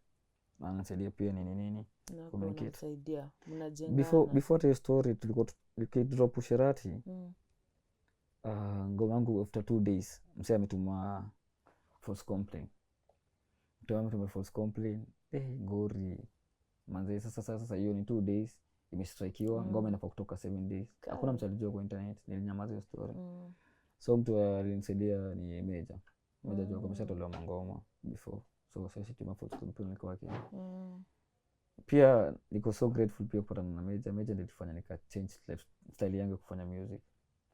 Speaker 1: Na anasaidia pia nini communicate.
Speaker 2: Anasaidia. Mnajengana.
Speaker 1: Before the story tulikuwa drop Sherati. Ngoma yangu after 2 days mse ametuma false complaint. False complaint. Gori. Manze sasa hiyo ni 2 days imestrikiwa. Ngoma inafaa kutoka 7 days. Hakuna mtu alijua kwa internet. Nilinyamaza hiyo story. So mtu alinisaidia ni Major. Major jua kwa mshatolewa ngoma before. So sasa tuma false complaint kwa yake. Pia niko so grateful pia kupatana na Major. Major ndio tulifanya nika change style yangu kufanya music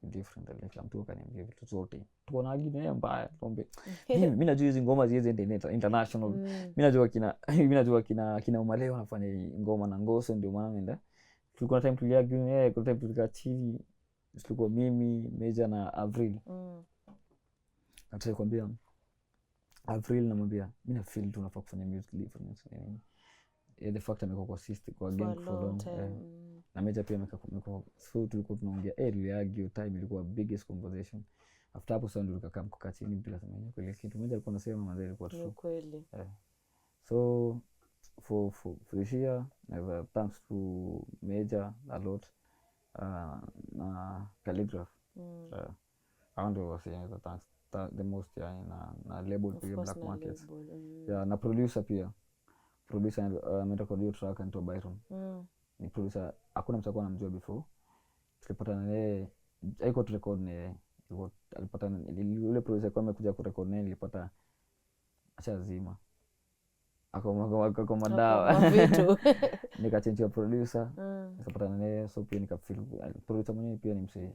Speaker 1: different. Like mtu akaniambia vitu zote tuko na agine mbaya tombe. Mimi najua hizo ngoma ziweze international. Mimi najua kina Umaleo wanafanya ngoma na Ngoso, ndio maana nenda tulikuwa na time tuliagine kwa time tulikaa chini tulikuwa mimi Major na Avril. Nataka kuambia Avril namwambia mimi na feel tunafaa kufanya music different. The fact amekuwa consistent kwa gang for long. Na Major pia amekuwa so tulikuwa tunaongea argue time ilikuwa biggest conversation. After hapo sasa ndio tukakaa kukaa chini bila sema kweli kitu Major alikuwa anasema mazee ilikuwa true
Speaker 2: kweli.
Speaker 1: So for this year thanks to Major a lot na Calligraph. I want to say thanks the most na label pia Black Market. Na producer pia. Producer amerekodi track anaitwa Byron. Ni producer hakuna mtu alikuwa anamjua before. Tulipata na yeye haiko tu record na alipata yule producer kwa amekuja kurecord na nilipata acha zima. Akoma madawa vitu. Nikachange producer. Nikapata na yeye so pia nikafeel producer mwenyewe pia ni msee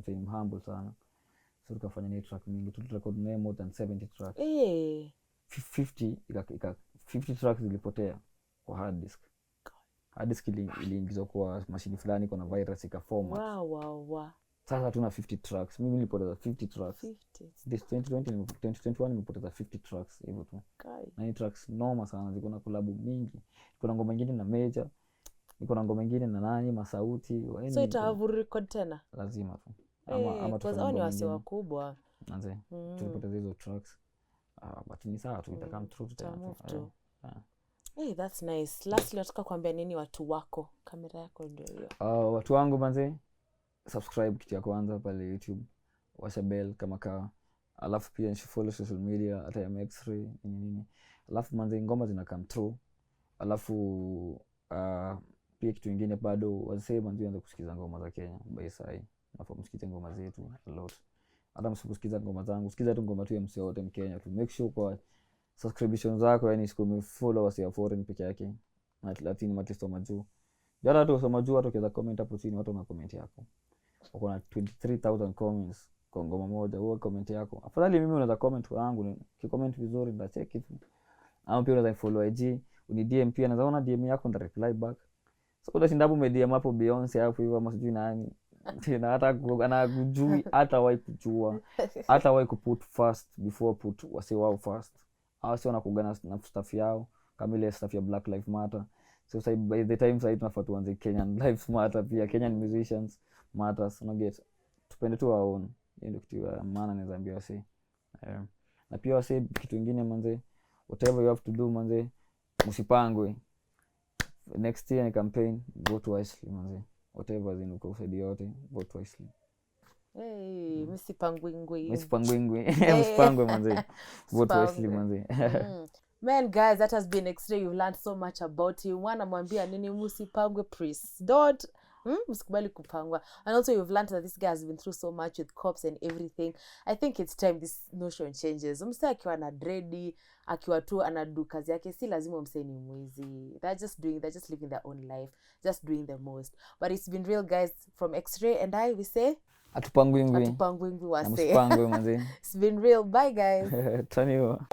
Speaker 1: humble sana. So tukafanya ni track mingi tulirecord na more than 70 tracks. 50 tracks zilipotea kwa hard disk. Hard disk iliingizwa kwa mashini fulani kwa na virus ikaformat.
Speaker 2: Wow.
Speaker 1: Sasa tuna 50 tracks. Mimi nilipoteza 50 tracks. This 2021 nilipoteza 50 tracks hivyo tu. Na ni tracks noma sana, ziko na collab mingi. Kuna ngoma nyingine na Major. Niko na ngoma nyingine na nani Masauti.
Speaker 2: So itavu record tena.
Speaker 1: Lazima tu. Ama
Speaker 2: tu ni wase wakubwa.
Speaker 1: Anze. Tulipoteza hizo tracks. But ni sawa tu itakam through tena.
Speaker 2: That's nice. Lastly nataka kuambia nini watu wako? Kamera yako ndio hiyo.
Speaker 1: Watu wangu manze, subscribe kitu ya kwanza pale YouTube, washa bell kama kawa. Alafu pia nishifollow social media hata ya Exray nini. Alafu manze ngoma zina come through. Alafu pia kitu kingine bado wasema ndio anza kusikiza ngoma za Kenya by sai. Nafa msikize ngoma zetu a lot. hata msiposikiza ngoma zangu, sikiza tu ngoma tu ya msee wote Mkenya tu. Make sure kwa subscription zako yani sikume followers ya foreign peke yake na Latini matisto majuu. Jara tu soma juu, watu kiweza comment hapo chini, watu na comment yako. Wako na 23,000 comments kwa ngoma moja, wewe comment yako. Afadhali mimi unaweza comment kwangu, ukicomment vizuri nitacheki tu. Ama pia unaweza follow IG, uni DM pia, naweza ona DM yako nita reply back. So utashinda hapo DM hapo Beyonce hapo hivyo ama sijui nani. Tena hata anakujui, hata wahi kujua, hata wahi kuput first before put wasi wao first. Hao sio wanakugana na stuff yao kama ile stuff ya Black Lives Matter. So by the time sasa tunafaa tuanze Kenyan Lives Matter pia, Kenyan musicians matters, una get. Tupende tu waone. Hiyo ndio kitu ya maana naweza ambia wasi. Na pia wasi kitu kingine manze, whatever you have to do manze, msipangwe. Next year ni campaign, vote wisely manze. Whatever zinuka usaidia yote, vote wisely.
Speaker 2: Hey, Sipangwingwi.
Speaker 1: Msipangwe manze. Vote wisely manze.
Speaker 2: Man, guys, that has been Exray. You've learned so much about him. Mwana mwambia nini msipangwe, please. Don't. Msikubali kupangwa. And also you've learned that this guy has been through so much with cops and everything. I think it's time this notion changes. Mse akiwa na dready, akiwa tu anadu kazi yake, si lazima mse ni mwizi. They're just living their own life, just doing the most. But it's been real, guys. From Exray and I, we say
Speaker 1: Atupangwingwi
Speaker 2: wase.
Speaker 1: Msipangwe manze.
Speaker 2: It's been real. Bye, guys.
Speaker 1: Taniwa.